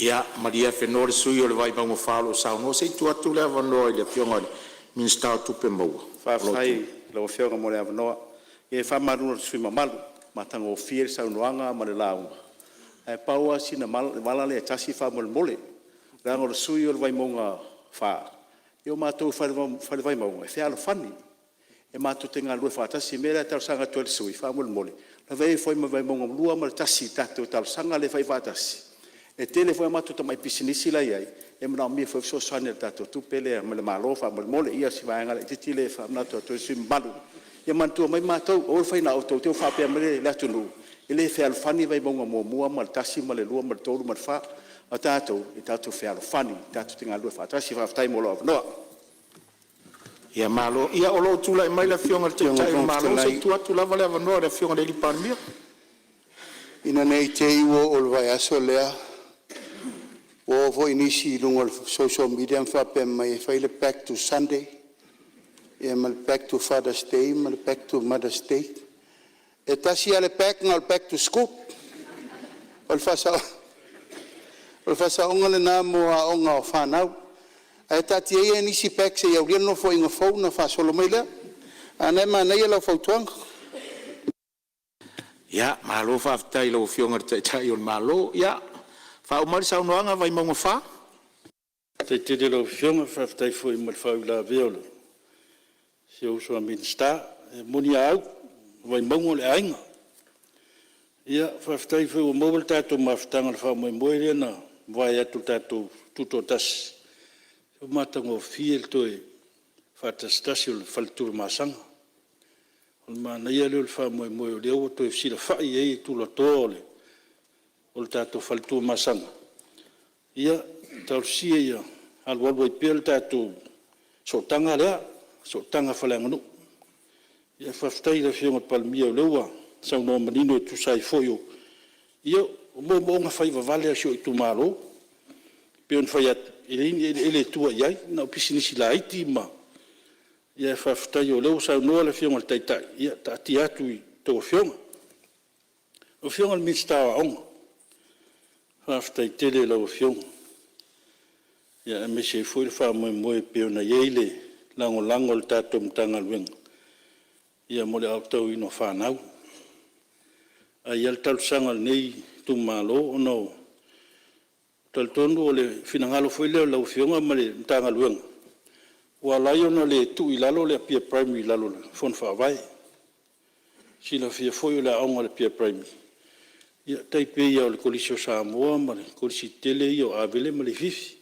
S2: Ia, Maria Whenua le sui o le vai maunga whālo sauno, se tu atu le avanoa i le pionga le minsta o tupe maua.
S6: Whawhai lau whionga mo le avanoa, e whamaruna le sui mamalu, matanga o fie le saunoanga ma le launga. E paua sina mala le tasi whamole mole, ranga le sui o le vai maunga wha. Io mātou whare vai maunga, e whialo whani, e mātou te ngā lue whātasi, mera tau sanga tue le sui, whamole mole. La vei foi ma vai maunga lua ma le tasi, tātou tau sanga le vai whātasi. E tele foi matu tamai pisinisi la iai e mana mi foi so sane tato tu pele me le malo fa mole ia si vai ngala titile fa na to si malu e mantu mai matou o foi na auto te fa pe me la tunu ele fe al fani vai bonga mo mua mal tasi mal lua mal tolu mal fa tato e tato fe al fani tato tinga lua fa tasi fa tai mo lo no
S2: Ia malo, ia olo tu la mai la fionga te tai malo se tu atu la vale avanoa le fionga le lipanmia
S5: ina nei te iwo o le vai aso lea o vo inisi lungo social media fa pe mai fa ile back to Sunday e mal back to Father's Day mal back to Mother's Day e tasi ale back ngal back to school ol fa sa onga na mo a onga fa now e tati e inisi back se ia no fo inga fo na fa solo mai le ana ma nei la fo tuang
S2: Ia, malo fa tai lo fionga te tai o malo ia fa o mari sa noanga vai maunga fa
S3: te lo fionga fa tai foi mal fa la veolo se o so minsta moni au vai maunga le ainga ia fa tai foi o mobile tato maftanga fa mo moile na vai atu tato tuto tas o matango fiel toe fatastasi o le falturu masanga. O le mana ia leo le wha moe moe o leo toe sila whai ei tula tōle o le tātou falturu masanga. Ia tau sia ia alualu ai pia le tātou so tanga lea, so tanga whalanganu. Ia whaftai le whionga palmia o leua, sau no manino e tusai foio. Ia o mo nga whai vavale a sio i tu malo, peon whai at ele tua iai, na o pisinisi la iti ma. Ia whaftai o leu sau noa le whionga le taitai, ia ta ati atu i tō whionga. O whionga le minstawa onga, whaftai tele lau whionga. Ia me se foi le wha moe moe peon na iele, lango lango le tātou mtanga luenga. Ia mo le au tau ino whanau. A ia le talusanga nei tu malo ono taltonu o le finangalo foi leo lau fionga ma le mtanga luenga. Ua lai ona le tu ilalo le pia primary lalo le fon whaavai. Sila fia foi o le aonga le pia primary. Ia taipe ia o le kolisio Samoa ma le kolisi tele ia o avele ma le fifi.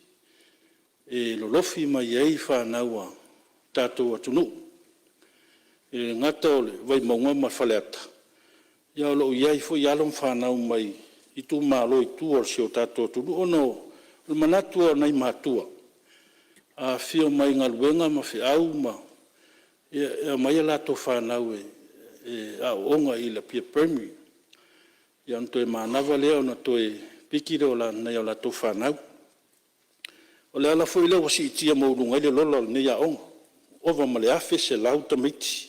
S3: E lo lofi ma iei whanau a tātou atunu. E ngata o le vai maunga ma whaleata. Ia lo iai fo ialom whanau mai i tu malo i tu o si o tātou atunu. Ono le manatua nei matua. A fio mai ngaluenga ma fi au ma. Ia mai alato whanau e a onga i la pia primary. Ia anto e manava leo na to e pikire o la nei o lato whanau. O le ala foi leo wasi itia maurunga i le lola nei a onga. Ova ma le afe se lau tamiti.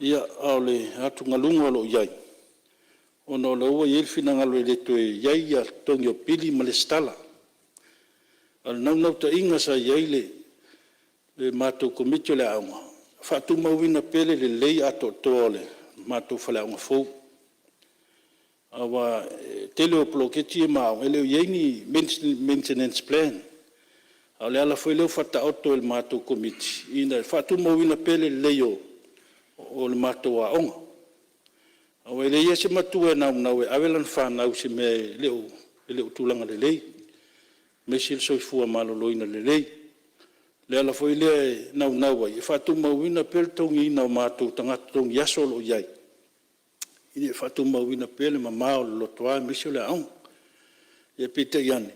S3: Ia au le atu ngalunga lo iai. Ono le ua iel fina ngalo e le toe iai a tongi o pili ma le stala. Al nau ta inga sa iai le mātou komiti o le aunga. Whatu mauina pele le lei ato toa le mātou whale aunga fau. Awa tele o ploketi e mao, e leo iai ni maintenance plan. Au le ala foi leo whata auto e le mātou komiti. Ina whatu mauina pele le lei o le mātou a onga. Awa e le ia se matua e nau e awelan whanau se me leo tūlanga le lei. Me sil soifua maloloina le lei. Le ala foi le nau ai. E whatu mauina pele tongi ina o mātou tangata tongi aso lo iai. Ine whatu mauina pele ma mao le lotoa e misio le aunga. E pita iane.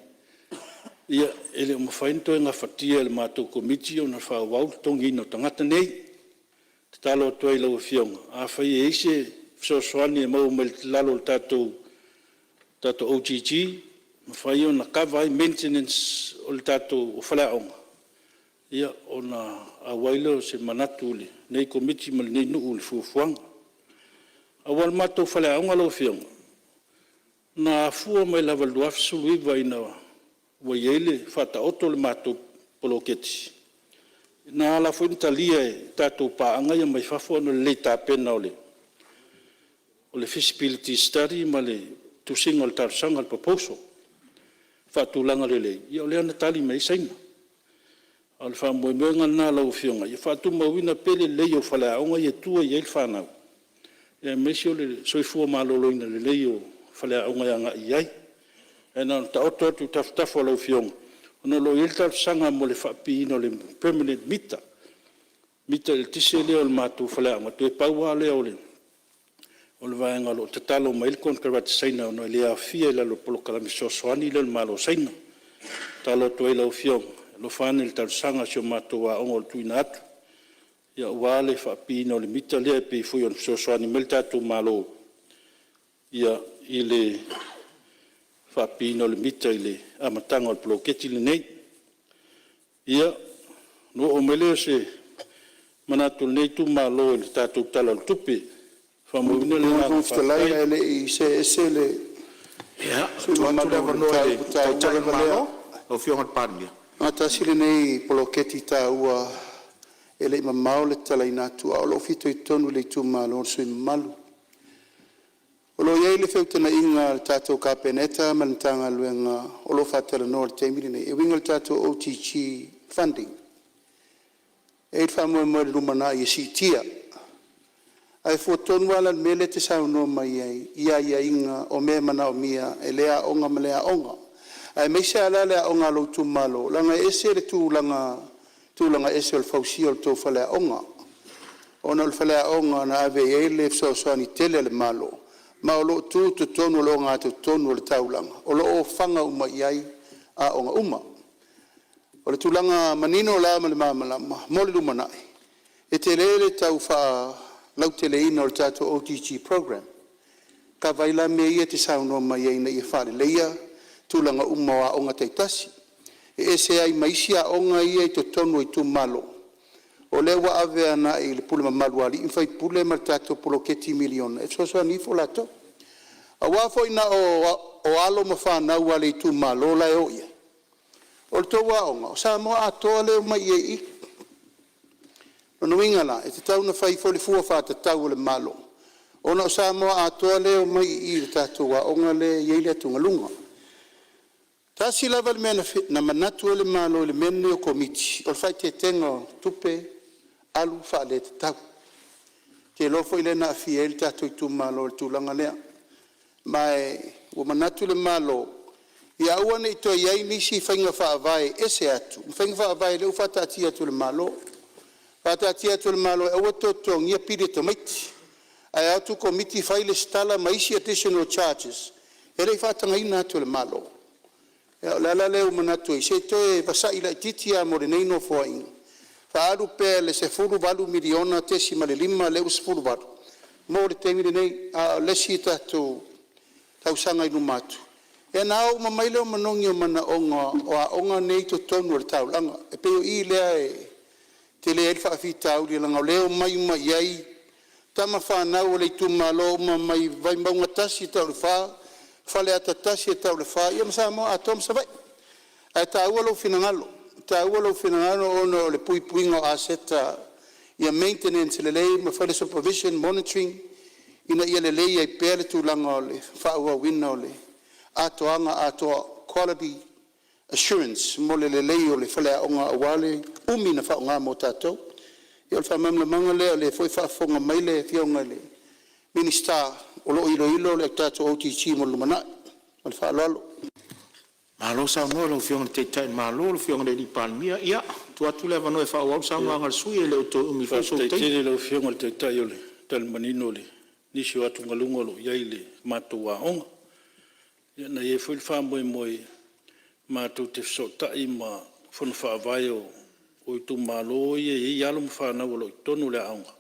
S3: Ia ele o mawhainto e ngā whatia le mātou komiti o na whawau tongi ina o tangata nei. Talo toi lau fionga. A whai e ise soani e mau me lalo tātou OGG. Ma whai o na kawai maintenance o le tātou o whalaonga. Ia o na awailo se manatu le. Nei komiti ma nei nuu le fuafuanga. Awal mātou whalaonga lau fionga. Na fua mai lava luaf suluiva ina wa iele whata oto le mātou poloketi. Na ala foi talia tātou paanga ia mai whafo no le tāpena o le feasibility study ma le tusinga o le tarsanga le proposal. Whatulanga le lei. Ia o le ana tali mai saina. Al whamoemoenga nā lau fionga. Ia whatu mawina pele lei o whalaonga ia tua ia il whanau. Ia mesi o le soifua maloloina le lei o whalaonga ia ngā iai. E nā ta oto tu tafutafo lau fionga. Ono lo ilta sanga mo le whapi ino le permanent mita. Mita le tise leo le mātou whalaonga. Tu e paua leo le. O le vaenga lo tatalo ma ilkon karati saina ono le a fia la lo polokalami sosoani le malo saina. Talo tu e lau fionga. Lo whane le talusanga sio mātou a ongo le tuina atu. Ia wale whapi ino le mita lea pe fui on sosoani me le tātou malo. Ia i le whapi ino le mita i le amatanga o le ploketi le nei. Ia no o meleo se manatu le nei tu malo le tātou tala le tupe. Whamauina le ngā
S5: whaftalai e le i se ese le.
S2: Ia, tuatu le wanoa le tautala malo o fionga pānia.
S5: Ata sile nei poloketi tā ua e le mamao le tala inatu a o lo fito i tonu le tu malo o sui malu. O lo iei le feutana inga le tātou kāpeneta manatanga luenga o lo whatala noa le teimiri nei. E winga le tātou OTG funding. E whamua mo le lumana i si tia. Ai fotonu ala mele te sau no mai ai ia inga o me mana o mia e lea onga ma lea onga Ai mai se ala le o ngalo tu malo langa ese le tu langa ese le fausi o to fale onga ona le fale onga na ave ele so so ni tele le malo ma o lo tu tonu lo nga tonu le taulanga o lo o fanga uma iai a onga uma o le tulanga manino la ma le mama mo le lumana e te lele tau fa lau tele ina o le tato OTG program ka vaila me ia te sauno mai ai na ia fale leia tulanga uma o nga teitasi e se ai maisia o nga ia to tonu i tu malo o le wa ave ana i le pule malu ali in fai pule ma tato polo keti milion e so ni fo lato a wa fo ina o alo ma fa na wa le tu malo la o ia o to wa o sa mo a to le mai i no ingala e te tau na fai fo le fu fa te tau le malo ona sa mo a to le mai i tato wa o nga le ye le tu ngalunga tasi lava le mena na manatu le malo le mene o komiti o fai te tengo tupe alu fa le tau ke lo foi le na fiel tato tu malo tu langa lea mai o manatu le malo ia ua nei to ia ni si fainga fa vai ese atu fainga fa vai le fa tatia tu le malo fa tatia tu le malo e o to ia pide to miti ai atu komiti fai le stala mai si additional charges ele fa tanga ina tu le malo la leo manatu se to e pasai la titia mo nei no foi fa alu pe le se fulu valu miliona te si male lima le usfulu valu mo le temi nei le sita to tau sanga inu matu e na o mai le manongi o mana onga nei to tonu le tau langa e pe i le te le elfa fita u le langa leo mai ai tama fa na o le tu malo mai vai mbanga tasi tau fa fale atatasi e tau le fa ia masa mo atom sa vai ai tau lo finangalo ono le puipuinga aseta ia maintenance le lei ma fale supervision monitoring ina ia le lei ai pele tu langa le fa ua wina le ato quality assurance mo le lei o le fale onga awale umi na fa nga mo tato ia le fa mamla manga le foi fa fonga mai le fionga le minister o lo ilo le tato OTG mo lumana al fa lolo
S2: malo sa mo lo fiong te tai malo lo fiong le di palmia ia tu atu le vano e fa wa sa nga ngal sui le to mi fa so
S3: te te lo fiong te tai ole tal manino le ni si atu ngalunga lo ia ile mato wa onga ia na ye foi fa moi mato te so tai ma fon fa vai o tu malo ye ya lo fa na lo tonu le onga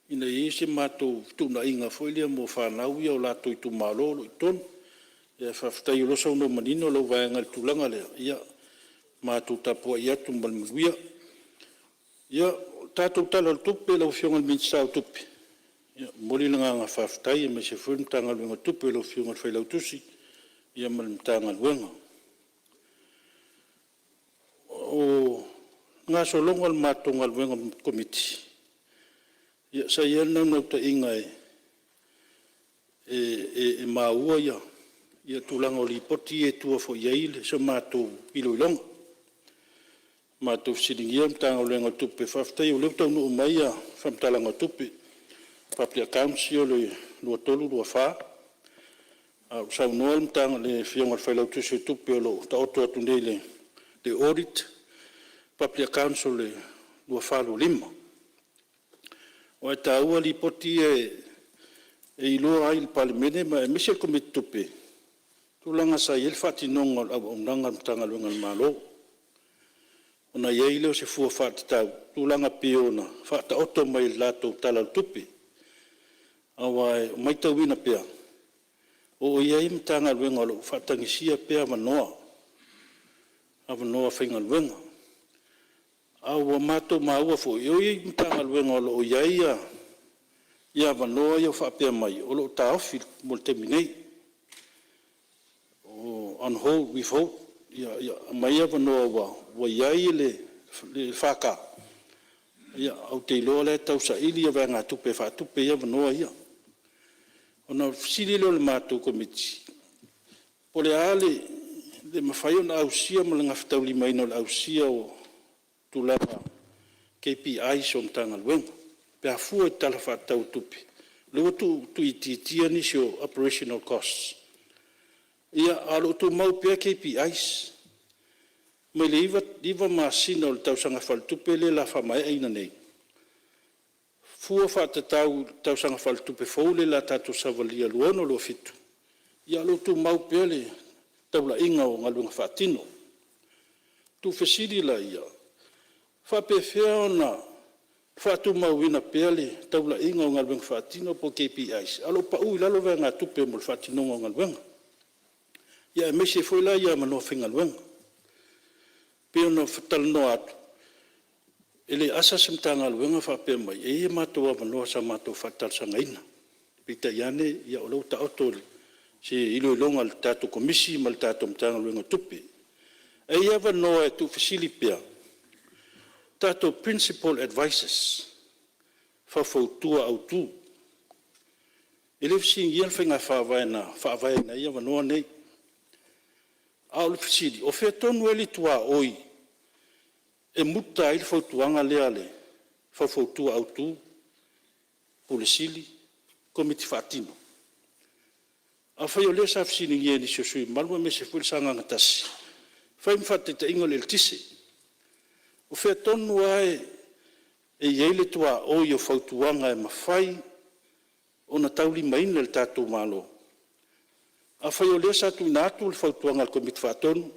S3: ina isi mato tu na inga foi le mo fa na u la tu malo lo tonu ia fafta yo so no manino lo va ngal tulanga le ia mato tapo ia tumbal mguia ia tato talo tupe lo fiongal min sa tupe ia moli nga fafta ia me se fun tangal ngo tupe lo fiongal fa lo tusi ia mal tangal wenga o nga so longal mato ngal wenga komiti ia sa ia no ta ingai e maua ia tulanga o lipoti e tua fo iaile so matou iloilonga matou silingia mtanga o lenga tupe faftai o leu taunu mai a famtalanga tupe papia kaunsi o le lua tolu lua fa a saunoa mtanga le fionga whailau tusi tupe o lo ta oto atu nei le audit papia kaunsi o le lua fa lua lima o e taua lipoti e iloa ai le palemene ma e mese komiti tupe tulanga sa il fati nong au nanga tanga lungal malo ona ye ile se fu fati ta tulanga piona fata auto mai lato tala tupi awa mai ta wina pia o ye im tanga lungal fata ngisia pia manoa ava noa fingal wenga awa mato maua fo yo im tanga lungal o ya manoa yo fa pia mai o lo ta ofi multiminei on hold we vote ya mai ava no wa yai le faka ya au te lo le tau sa ili ava nga tupe fa tupe ya no ya ona sili lo le matu komiti pole ale le mafaio na ausia mo nga ftau li mai no ausia o tulava KPI som tanga wen pe afu tala fa tau tupe lo tu ititia ni so operational costs ia alo tu mau pia KPIs mai le iwa masina o le tausaga faaletupe le la faamaeʻaina nei fua faatatau tausaga faaletupe fou le la tatou savalia luona o lua fitu ia lo tu mau pea le taulaʻiga o galuega faatino tufesili la ia faapefea ona faatumauina pea le taulaʻiga o galuega faatino po KPIs alo paʻui lalo veagatupe mo le faatinoga o galuega ia e maise foi la ia manoa faigaluega pe ona fatalanoa atu e le asa se matagaluega faapea mai e ia matou avanoa sa matou faatalasagaina peitai ane ia o lou taoto se iloiloga le tatou komisi ma le tatou matagaluega tupe e ia avanoa e tuufesili pea tatou principal advisors faafoutua autū e le fesigia le faiga faavaeina ia avanoa nei a o le fesili o fea tonu e le tuaoi e muta ai le fautuaga lea le faufautua autū pulesili komiti faatino afai o lea sa fesiligia e nisi o sui malu e mese foi le sagaga tasi fai ma faataʻitaʻiga o le letise o fea tonu ae e iai le tuaoi o fautuaga e mafai ona taulimaina le tatou malo afai o lea sa tuuina atu le fautuaga le komiti faatonu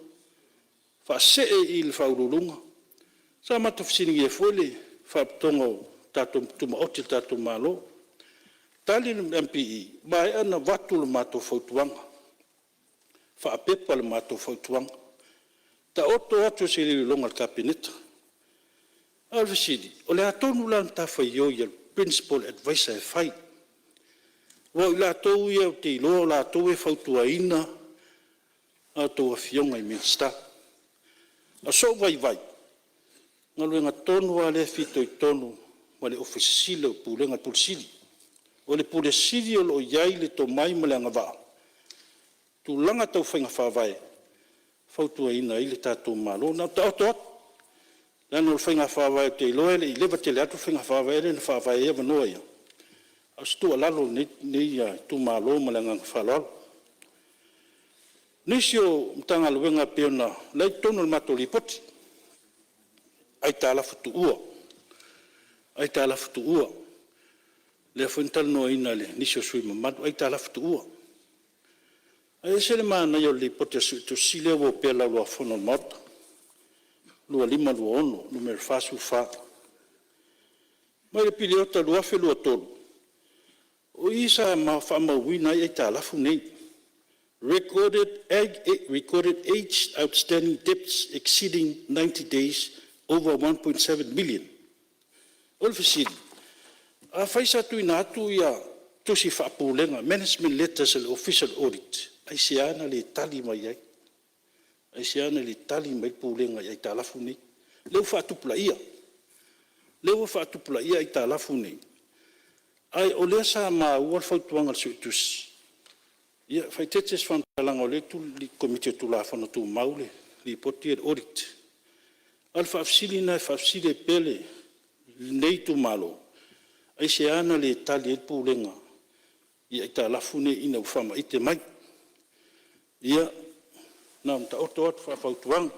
S3: faasee i le faaululuga sa matofesiligia foi le faapitoga o tatou tumaoti le tatou malo tali le MPE ma e ana vatu le matou fautuaga faapepa le matou fautuaga taoto atu se liloga le kapineta a le fesili o le atonu lana tafaioi ia le principal advisor e fai ua i latou ia o te iloa o latou e fautuaina atou afioga i minista a so vaivai galuega tonu a le fitoitonu ma le ofesile o pulega pulesili o le pulesili o loo iai le tomai ma le agavaa tulaga taufaiga faavae fautuaina ai le tatou malo na taoto atu lana o le faiga faavae o te iloa e leʻi leva tele atu faiga faavae le na faavae ia manoa ia austualalo nei tumālo ma le agaga faaloalo nisi o matagaluega pe ona lai tonu le matou lipoti ai talafu tuʻua lea foi na talanoaina le nisi o sui mamalu ai talafu tuʻua ae se le manai o le lipoti asuʻitusi lea ua pea lauloafono le maota 2526 numero fasufā mai le piliota luafe luatolu o isa ma faamauina ai talafu nei recorded age outstanding debts exceeding 90 days over 1.7 million o le fesili afai sa tuuina atu ia tusi faapulega management letters le official audit ai se ana le tali mai ai ai se ana le tali mai pulega ai talafu nei leu faatupulaʻia ai talafu nei ai o lea sa maua le fautuaga le suʻitusi ia faitete se fanatalaga o le komiti o tulafono tumau le lipoti e le audit a le faafesili na e faafesili e pea nei tumalo ai se ana le tali ai le pulega ia ai talafu nei ina ua faamaʻite mai ia na mataoto atu faafautuaga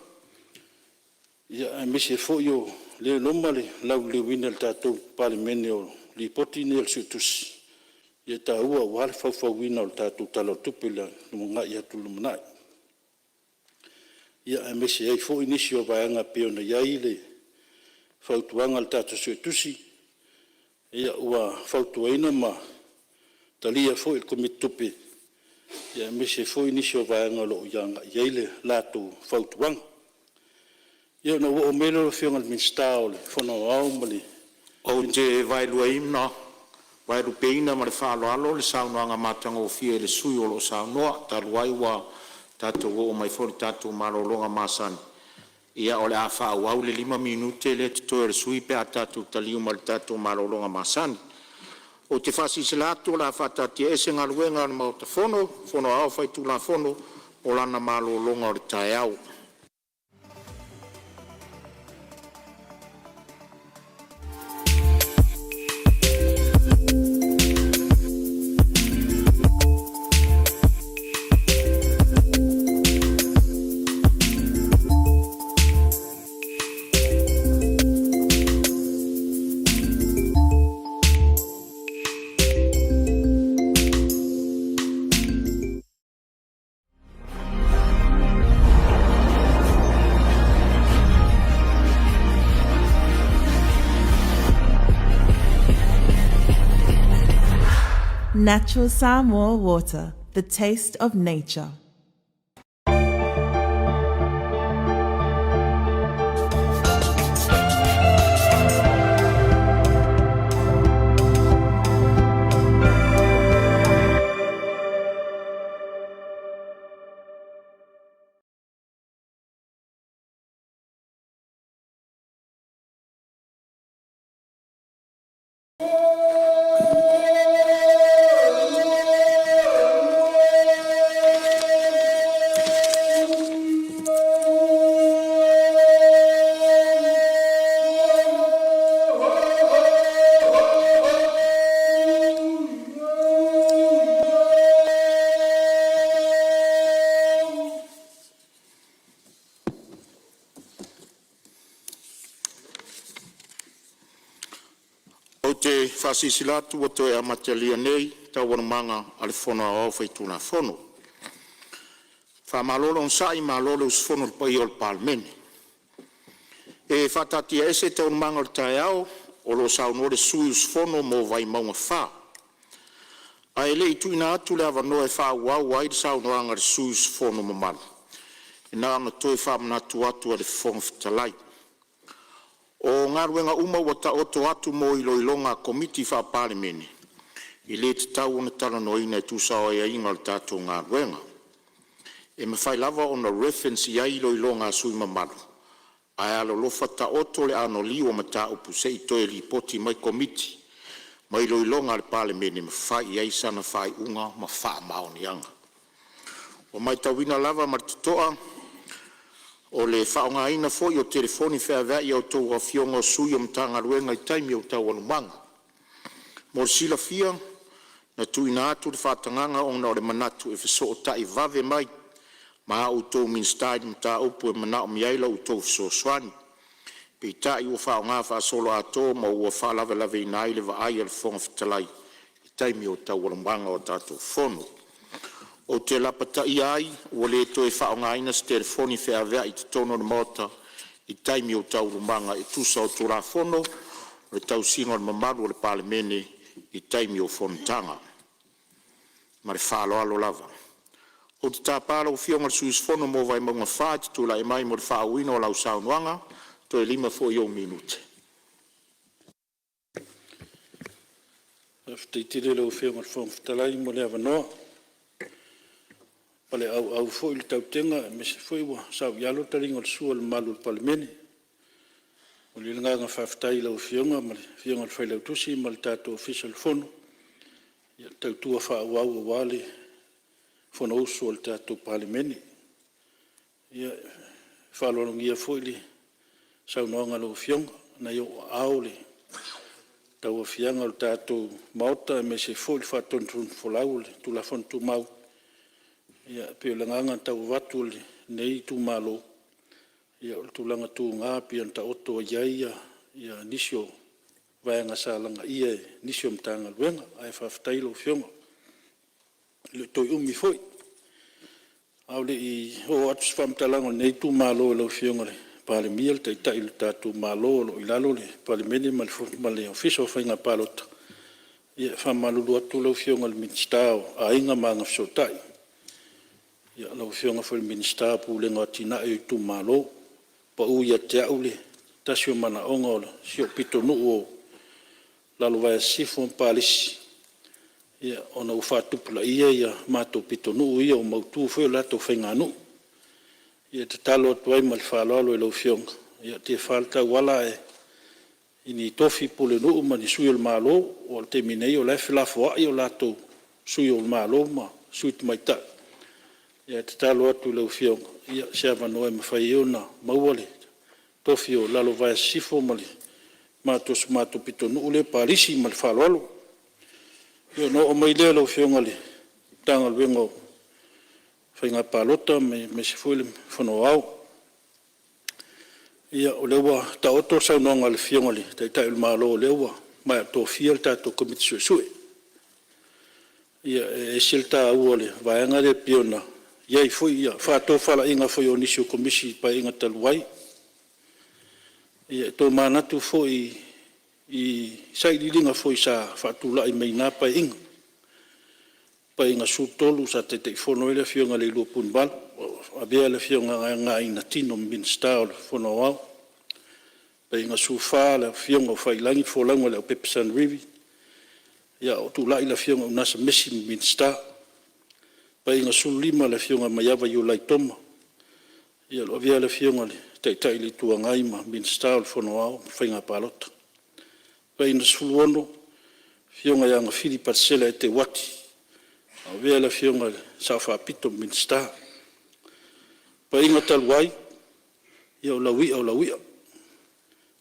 S3: ia e mese foʻi o le loma le lauleuina le tatou palemene o lipoti nei le suʻitusi ia tāua ua le faufauina o le tatou talatupe le lumagaʻi atu lumanaʻi ia e mese ai foʻi nisi o vaeaga pe ona iai le fautuaga le tatou suʻitusi ia ua fautuaina ma talia foʻi le komiti tupe ia e mese foʻi nisi o vaeaga o loo iagaʻi ai le latou fautuaga ia ona ua o mele o le fioga le minista o le fonoao ma le
S2: o te vailuaina vailupeina ma le faaloalo le saunoaga matagofia i le sui o loo saunoa talu ai ua tatou oo mai fo le tatou malologa masani ia o le a faauau le 5 minute le totoe o le sui pe a tatou taliu ma le tatou malologa masani o te faasisila atu o le a faatatia ese galuega o le maotafono fonoao faitulafono o lana malologa o le taeau
S1: Natural Samoa water, the taste of nature.
S2: O te whasisilatu o te amatelia nei, tau wanamanga ale whono a au whaituna whono. Whamalolo on sai malolo us whono pai o le palmene. E whatatia ese te wanamanga le tae au, o lo saunore sui us whono mo vai maunga wha. A ele i tuina atu le avanoa e wha uau ai le saunoanga le sui us whono mamana. E nga anga toi whamanatu atu a le whonga fitalai. O ngā ruenga uma wata oto atu mo iloilonga komiti wha parimene. I le te tau ona tala no ina e tūsao e inga le tātou ngā ruenga. E me whai lava ona reference i iloilonga sui mamaru. Ai alo lofa ta oto le ano liwa mata upu se i toi li poti mai komiti. Ma iloilonga le parimene me whai i sana whai unga ma wha maoni anga. O mai tawina lava martutoa. O le whaonga ina foi o telefoni whea vei au tau a fionga o sui o mtanga ruenga i taimi o tau anumanga. Mo sila fia, na tuina atu le whatanganga o na o le manatu e fiso o tai vave mai, ma au tau minstadi mta upu e mana o miaila u tau fiso swani. Pe tai ua whaonga wha solo ato ma ua whalave lave inai le va ai al fonga fitalai i taimi o tau anumanga o tato fono. O te lapata i ai, ua le toe whaonga ina se telefoni whea vea i te tono na mota i taimi o tau rumanga i tusa o tūra whono, le tau singa o mamaru o le palemene i taimi o whontanga. Ma le whaalo alo lava. O te tāpala o fionga le suis whono mo vai maunga whaati tūla e mai mo le whaawina o lau saunuanga, to e 5 fo i o minute.
S3: Te tire le o fionga le whomftalai mo le avanoa. Pale au foi le tautenga, me se foi wa sau yalo taringa le sua le malu le palemene. O le nganga whaftai lau fionga, ma le fionga le whailau tusi, ma le tato official fono. Ia tautua whaawau o wale, fono usu o le tato palemene. Ia whaalongia foi le sau noanga lau fionga, na yo au le tau fianga le tato maota, me se foi le whatontun folau le tula fontu mau. Ia pe langanga tau watu le nei tu malo. Ia tu langa tu ngā pia ta oto iaia ia nisio vaenga sa langa ia nisio mtanga luenga ai whaftai lo fionga. Le toi umi foi. Au le i o atu whamtalanga nei tu malo lo fionga le pale miel te tai le tatu malo lo ilalo le pale mene male officio whainga palota. Ia whamalulu atu lo fionga le minstao a inga manga fsotai. Ia lau fionga foi minsta pu le ngatina e tu malo pa u ia te aule tasio mana onga sio pito no o la lo vai sifon palis ia ona u fatu pula ia mato pito no ia o mautu foi la to fenga no ia te talo toi mal falo lo lau fionga ia te falta wala e ini tofi pule no ma ni suio malo o te minei o la fla fo ia la to suio malo ma suit mai ta. Ia te talo atu lau fionga. Ia seava noe mawhai euna mauale. Tofio lalo vai sifo mali. Matos mato pito nuule parisi mali whaloalo. Ia no o mai lea lau fionga le. Tanga luenga whainga palota me se fuile whanau au. Ia o lewa ta oto sau noanga le fionga le. Tai ul malo o lewa. Mai ato fiel tato komiti sue. Ia e silta ua le. Vaenga le piona. Iai foi ia whātō whala inga foi o nisio komisi pa inga taluai. Ia tō mānatu foi i sairiringa foi sa whātula i mei nā pa inga. pa inga sutolu sa te fono ele fionga le lupun bal abia le fionga nga ina tino minsta o fono wao pa inga sufa le fionga fai langi folango le Pepesan Rivi ya o tu la ila fionga unasa mesi minsta pa inga sulima le fionga mayava yu lai toma ya lo abia le fionga le tai li tua ngai ma minsta o fono wao fainga palota pa inga suluono fionga yanga fili patsela te wati a vea la fionga sa whapito minsta pa inga taluai ia o lawia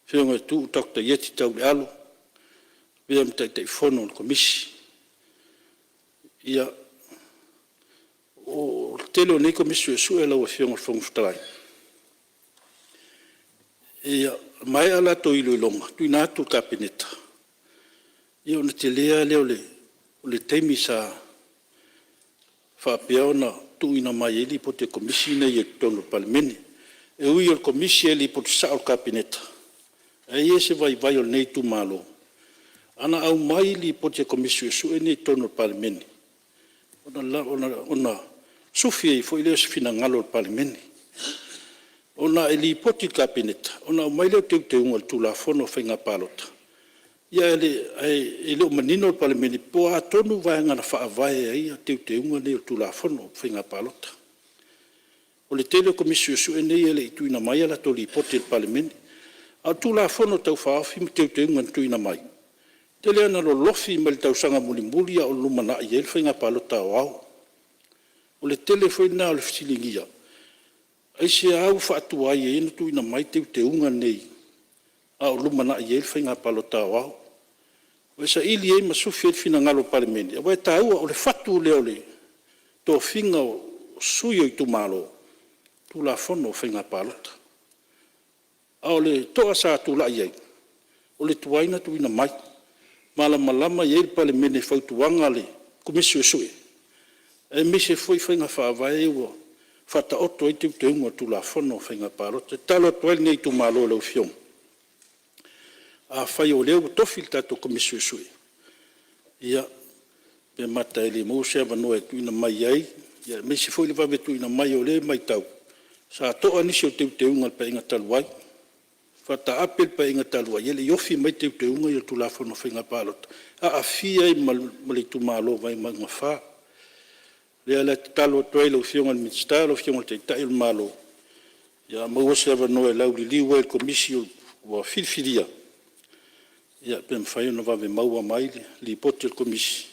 S3: fionga tu Dr. Yeti tau le alo vea mtai te fono o komisi ia o tele o nei komisi e su e lau a fionga whangfutalai ia mai ala to ilo ilonga tu ina atu kapeneta ia ona te lea leo le teimi sa whapea ona tuina mai eli po te komisi nei e tono palimene. E ui o komisi eli po te sao kapineta. E ie se vai o nei tu malo. Ana au mai li po te komisi e su e nei tono palimene. Ona sufia i fo ileo se fina ngalo palimene. Ona eli po te kapineta. Ona au mai leo te unga tu la fono whainga palota. Ia ele o manino pale meni po a tonu vai ngana fa vai ai te unga ne tu la fono finga palota o le tele komisi su ene ele tu ina mai ala to li pote pale meni a tu la fono tau fa fi te unga tu ina mai tele ana lo lofi mal tau sanga mulimuli o lumana i el finga palota wao o le tele foi na le fisilingia ai se au fa tu ai e tu ina mai te unga nei a o lumana i el finga palota wao o sa ili e masufi fina ngalo palimeni o e tau o le fatu le to finga o suyo i tu malo tu la fono finga palota a o le toa sa tu la iei o le tuaina tu ina mai malama i el palimeni fautuanga le komisi sui e mise foi finga whaavai o fata oto i te unga tu la fono finga palota talo toel nei tu malo le fiong a fai o leo tofil tato komisi sui. Ia, pe mata ele mo se avanoa tu ina mai ai, ia me se foi le vave tu ina mai o le mai tau. Sa to anisi o te unga pa inga taluai. Fata apel pa inga taluai, ele yofi mai te unga i tu la fono whainga palota. A fia i mali tu malo vai manga wha. Le ala te talo toai lau fionga ni mitsta, lau fionga te tai malo. Ia maua se avanoa lau li liwa il komisi o filfilia. Ia pe mfai no vave maua mai li pote komisi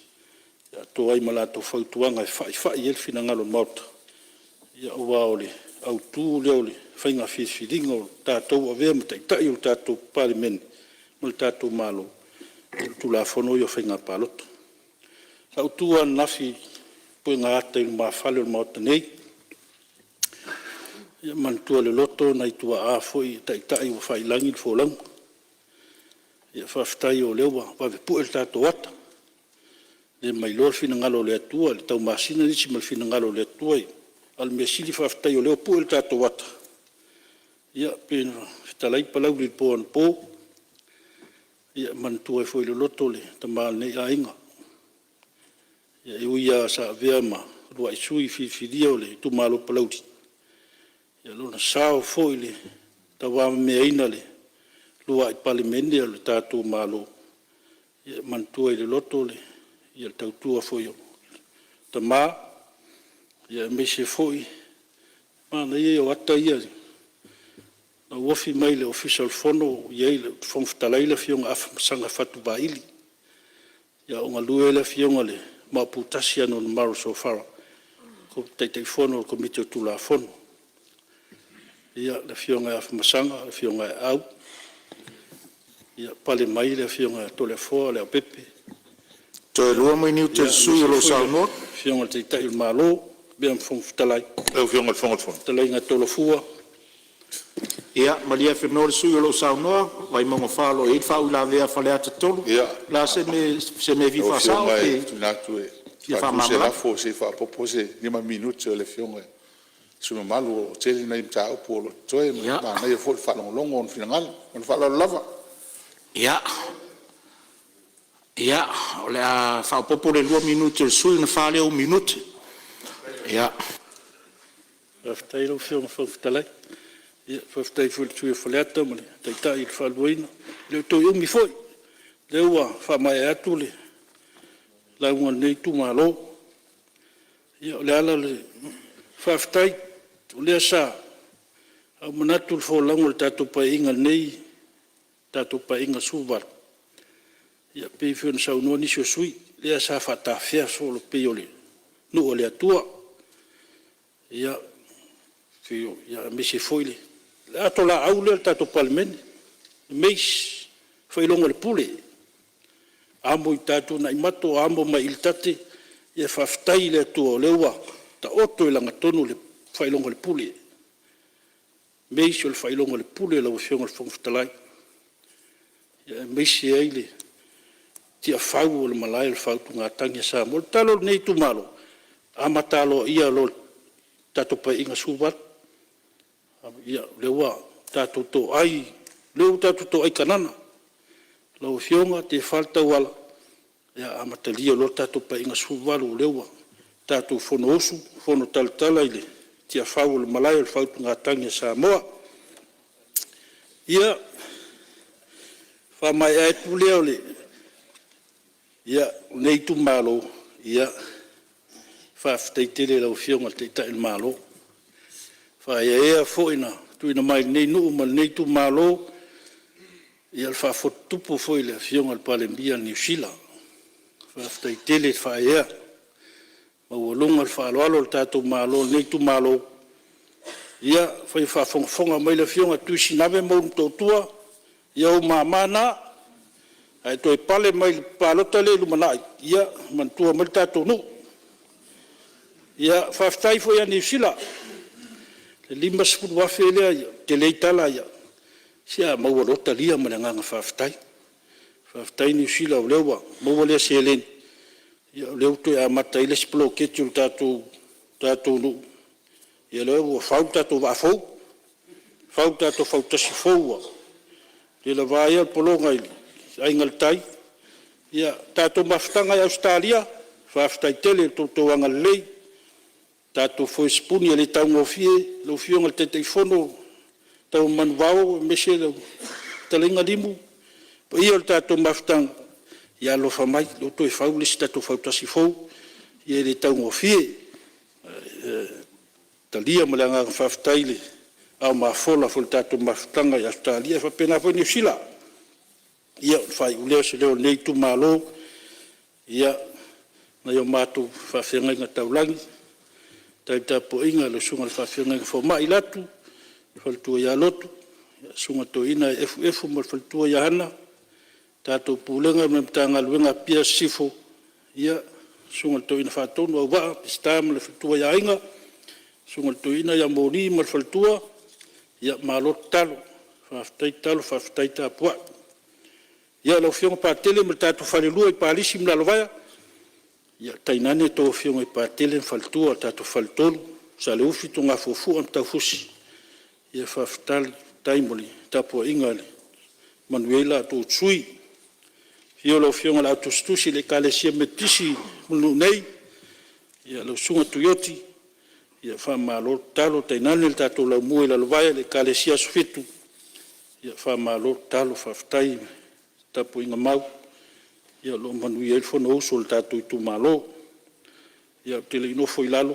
S3: ia to ai mala to fautuanga fa il fina ngalo mota ia wa ole au tu le ole fainga filingo tatou ave mta tai o tatou parliament mo tatou malo tu la fono yo fainga palot au tu an nafi po nga ata il ma fale mota nei ia man tu le loto na tu a foi tai o fai langi fo lang ia whaftai o lewa, wawe pu el tato wata. Le mai lor fina ngalo le atua, le tau masina nisi mal fina ngalo le atua. Al mea sili whaftai o lewa pu el tato wata. Ia pena, fitalai palau li po an po. Ia mantua e foi le loto le, tamal nei a inga. Ia e uia sa vea ma, lua i sui filia o le, tu malo palau di. Ia lona sao foi le, tawama mea ina le. Lua i palimene o le tātou malo. Ia mantua i le loto le. Ia le tautua foi o. Ta mā. Ia me se foi. Mana ia o ata ia. Na wofi mai le official fono. Ia i le whangwhitalai le fionga afa masanga fatu baili. Ia o ngalue le fionga le. Maputasi anu na maro so fara. Ko teitei fono o komite o tula fono. Ia le fionga afa masanga. Le fionga au. Ia pale mai le fionga tole foa le o pepe.
S2: Toe lua mai niu te sui o lo saunot.
S3: Fionga te tai il malo, bea mfongfutalai.
S2: Leo fionga le fonga fonga.
S3: Talai ngā tole fua.
S2: Ia, malia whenau le sui o lo saunoa, vai mongo whalo e whau la vea whale ata tolu.
S7: Ia.
S2: La se me vi whasao te...
S7: Tunatu e.
S2: Ia wha
S7: Se
S2: mamla.
S7: lafo, se wha popose, 5 minuti o le fionga. Suma malu o tele na imta au po lo toe.
S2: Ia.
S7: Ma na ia fo whalongo longo on finangalo. On whalalo lava.
S2: Ia.
S3: Ia, o le a whaopopo le 2 minuti le sui na whale o minuti. Ia.
S4: Whaftai lau whionga whawhitalai. Ia, whaftai whultui e whaleata mani, taitai i whaluaina. Leo toi umi foi. Leo a whamai atu le. Launga nei tu malo. Ia, le ala le whaftai, o lea sa. Au manatu le wholaunga le tātou pa inga nei, tātou pa inga suvar. Ia, pei whiona saunua nisi o sui, lea sa whatawhea so lo pei o le. Nu o le atua. Ia, fio, ia, mese foile. Le ato la au le tātou palimene. Meis, whailonga le pule. Amo i tātou na imato, amo mai il tate, ia whaftai le atua o leua, ta oto i langa tonu le whailonga le pule. Meis o le whailonga le pule, lau whionga le whongwhitalai. Ia, meisi e eile, tia whau o le malai le whau tu ngā tangi sa mo. Talo nei tu malo, ama talo ia lo tātou pa inga suvat. Ia, leua, tātou tō ai, leu tātou tō ai kanana. Lau whionga te whalta wala. Ia, ama talia lo tātou pa inga suvat o leua. Tātou whono osu, whono talatala ile. Tia whau le malai le whau tu ngā tangi sa moa. Ia, whamai ai tu leo le. Ia, nei tu malo, ia, whaftai tere lau whionga te tai le malo. Whai ea fōina, tuina mai nei nuu ma nei tu malo, ia le whafotupu fōi le whionga le Palembia New Zealand. Whaftai tere whai ea. Maualunga le whaaloalo le tātou malo, nei tu malo. Ia, whai whafonga mai le whionga tuisi nawe maunu tōtua, ia o mamana, ai toi pale mai palota le lumanai ia mantua mai tātou nu ia whaftai fo ia New Zealand le 5 sepulu wafe lea ia te leitala ia sia maualota lia mana nganga whaftai New Zealand lewa maualea se elen ia leo toi a mata ile sepulu ketu tātou nu ia leo whau tātou wafou whau tātou whau tasi foua le la vaia polonga ili aingal tai ia tātou mafutanga i Australia whaftai tele tōtou angal lei tātou foi spuni le tau ngofie lo fionga te teifono tau manuao mese lo talenga limu po ia tātou mafutanga ia lo whamai lo toi whaulis tātou whautasi fau ia le tau ngofie talia malanga whaftai le au mafola fo tātou mafutanga i Australia whapena po New Zealand ia fai uleo se leo nei tu malo ia na yo matu whawhenga inga taulangi taita po inga lo sunga le whawhenga inga whau mai latu whaltua ia lotu sunga to ina efu mal whaltua ia hana tātou pūlenga me mtanga luenga pia sifo ia sunga to ina whatonu au waa pistama le whaltua ia inga sunga to ina ia moni mal whaltua ia malot talo whaftai tāpua ia lau whionga pātele me tātou whalelua i pālisi mlalovaya. Ia tainane tō whionga i pātele whaltua tātou whaltolu. Sa le ufi tō ngā fufu am tau fusi. Ia whawhtali taimoli tāpua ingale. Manuela tō tsui. Ia lau whionga la autostusi le kālesia metisi mulu nei. Ia lau sunga tuyoti. Ia whamalo talo tainane le tātou lau mua i lalovaya le kālesia sufitu. Ia whamalo talo whawhtai tapu inga mau, ia lo manui el fono uso le tātou i tu malo, ia tele inofo i lalo,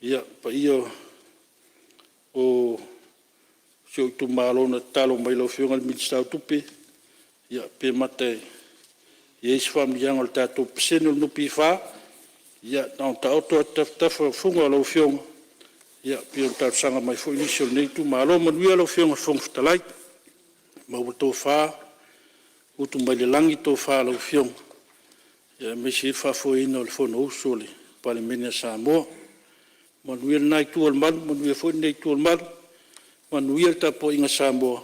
S4: ia pa ia o sio i tu malo na talo mai lau whionga le minstau tupe, ia pe mate ia isi whamianga le tātou pesene le nupi wha, ia nao ta oto tafa funga lau whionga, ia pe o tātou sanga mai fo inisio nei tu malo, manui lau whionga whongwhitalai, mau tō wha, utu mai le langi tō whālau whionga. Ia mesi whafoina o le whono uso le Palemenia Samoa. Manuia nai tual malu, manuia fwoi nei tual malu. Manuia tapo inga Samoa.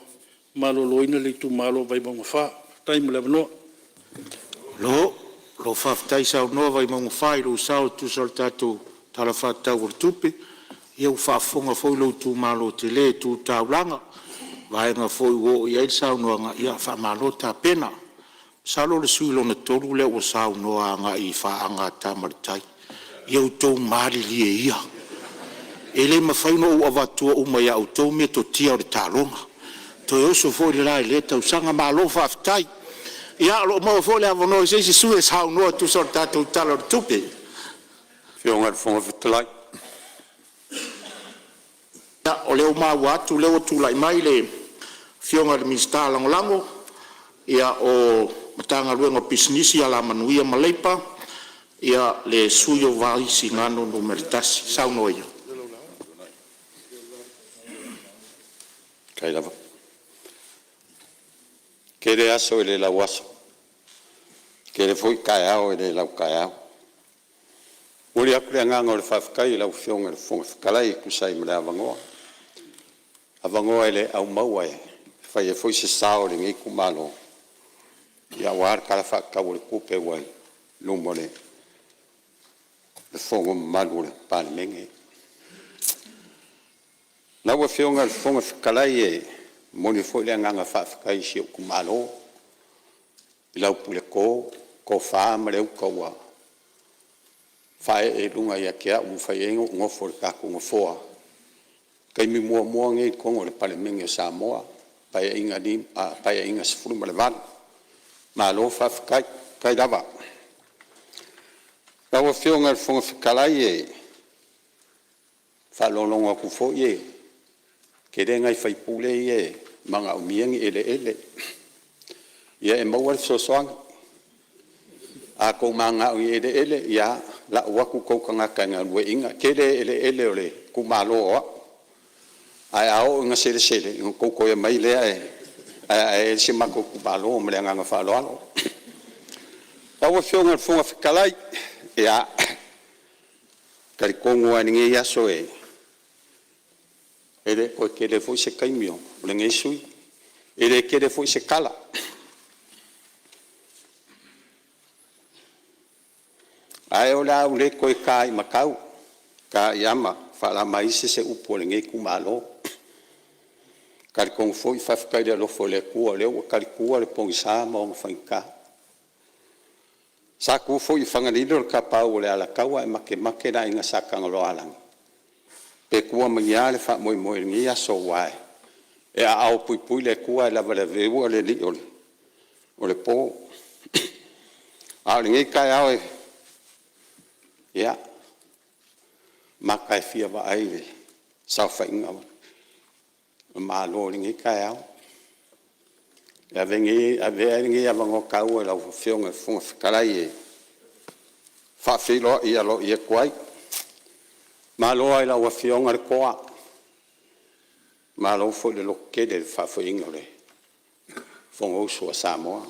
S4: Malo loina le tu malo vai monga wha. Taima le wanoa. Lo whaftai sao noa vai monga wha i lo sao tu sal tātou tala whatau o tupe. Ia u whafonga fwoi lo tu malo te le tu taulanga. Vai nga foi wo ia sao no nga ia fa malo ta pena
S2: Salo le sui lona tolu le ua sa unoa anga I whaanga tamaritai. Iau tau maari lie ia. E le mawhaino ua watua umai au tau me to tia o le talonga. To e oso fo le lai le tau sanga malo whaftai. Ia lo mau fo le avono se se sui sa unoa tu sor tatou tala o tupe.
S8: Whionga le whonga whitalai.
S2: Ia o leo mau atu leo tūlai mai le whionga le minsta langolango. Ia o matanga luenga pisnisi ala manuia maleipa. Ia le suyo vai si ngano numeritasi. Sau noia.
S8: Kai lava. Kere aso ele lau aso. Kere foi kai ao ele lau kai ao. Uri akure anganga o le whawhakai lau whionga le whonga whakalai kusai mele avangoa. Avangoa ele au maua e. Whai e foi se sao le ngi kumalo. Ia war kala whakau le kupe wai. Lumo le whonga malu le pāne menge. Nau a whionga le whonga whakalai e. Moni foi le anganga whawhakai si o kumalo. I lau pule ko wha ma leu kaua. Whae e lunga ia kia u whai e ngofo le kako ngofoa. Kai mi mua ngai kongo le pale menge o Samoa. Pai e inga sifuru ma le vanu. Ma lo whawhakai kai lava. Nau a whionga le whonga whakalai e. Whalolonga ku fo e. Kere ngai whai pule e. Manga o miengi ele. Ia e maua le sosoanga. A kou manga o ele ia la waku kou kangaka ngā lue inga. Kere ele o le kumalo oa. Ai ao inga sele. Inga kou koe mai lea e. Ai e se mako kumalo o mele nganga whaloalo. Taua whionga le whonga whikalai. Ia. Kari kongo aninge iaso e. Ele koe kere foi se kaimio. Le ngai sui. Ele kere foi se kala. Ai o la ule koe kai makau. Ka iama. Whala mai se upo le ngai kumalo. Kari kong foi whawhakai le lofo le kua leo. Kari kua le pongi sa maong whainka. Sa ku foi whanganilo le kapau le ala kaua e make na inga sakanga lo alangi. Pe kua mangia le wha moi ngia so wai. E a au pui le kua e lava le veua le li o le pō. Au le ngai kai au e. Ia. Maka e fia wa aile. Sau whainga wa. Ma lo le ngai kai au. E a vea ngai avango kau e lau whionga whunga whakarai e. Whawhilo i alo i e kuai. Ma loa i lau a whionga le koa. Ma lau fo le loke le whawhinga le. Whonga usua Samoa.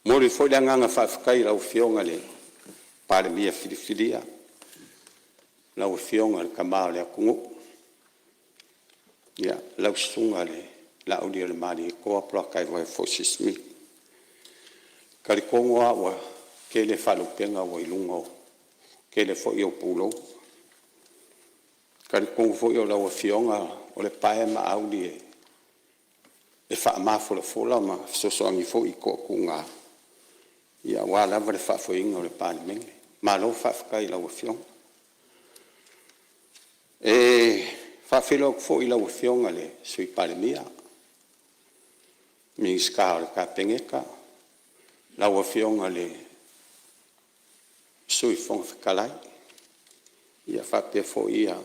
S8: Mori fo le anganga whawhakai lau whionga le. Pare mia whiriwhiria. Lau whionga le kamao le akungu. Ia, lau sunga le. Lau dia le mali e koa plaka i vai fosismi. Kari kongo awa. Ke le whalupenga wa ilunga o. Ke le fo i o pulo. Kari kongo fo i o lau a whionga o le pae ma audi e. E wha mafula fola ma sosoangi fo i ko kunga. Ia wala wa le wha foinga o le pane menge. Ma lo wha whakai lau a whionga. E wha whilo fo i lau a whionga le sui pare mia. Mi ska o le ka pengeka. Lau a whionga le sui fonga whakalai. Ia whapea fo ia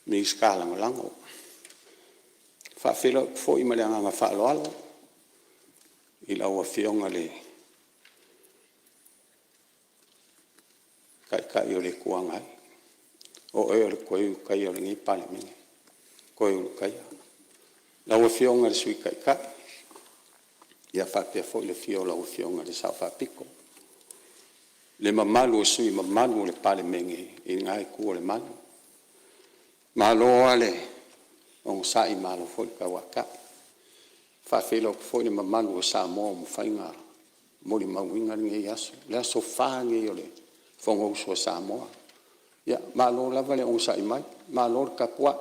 S8: mi ska lango. Whawhilo fo i male anga whaaloalo. I lau a whionga le kai o le kuangai. O e o le koe u kai o le ngi pale mingi. Koe u kai. Lau a whionga le sui kai. Ia whapea fo i le whio lau a whionga le sao whapiko. Le mamalu o sui mamalu o le pale mingi. I ngai kua le malu. Malo ale. O sai malo fo i kawaka. Whawhilo fo i le mamalu o Samoa mo whainga. Mori mawinga nge yaso. Le aso wha nge o le. Fonga usua Samoa. Ia, malo lava le o sai mai. Malo le kapua.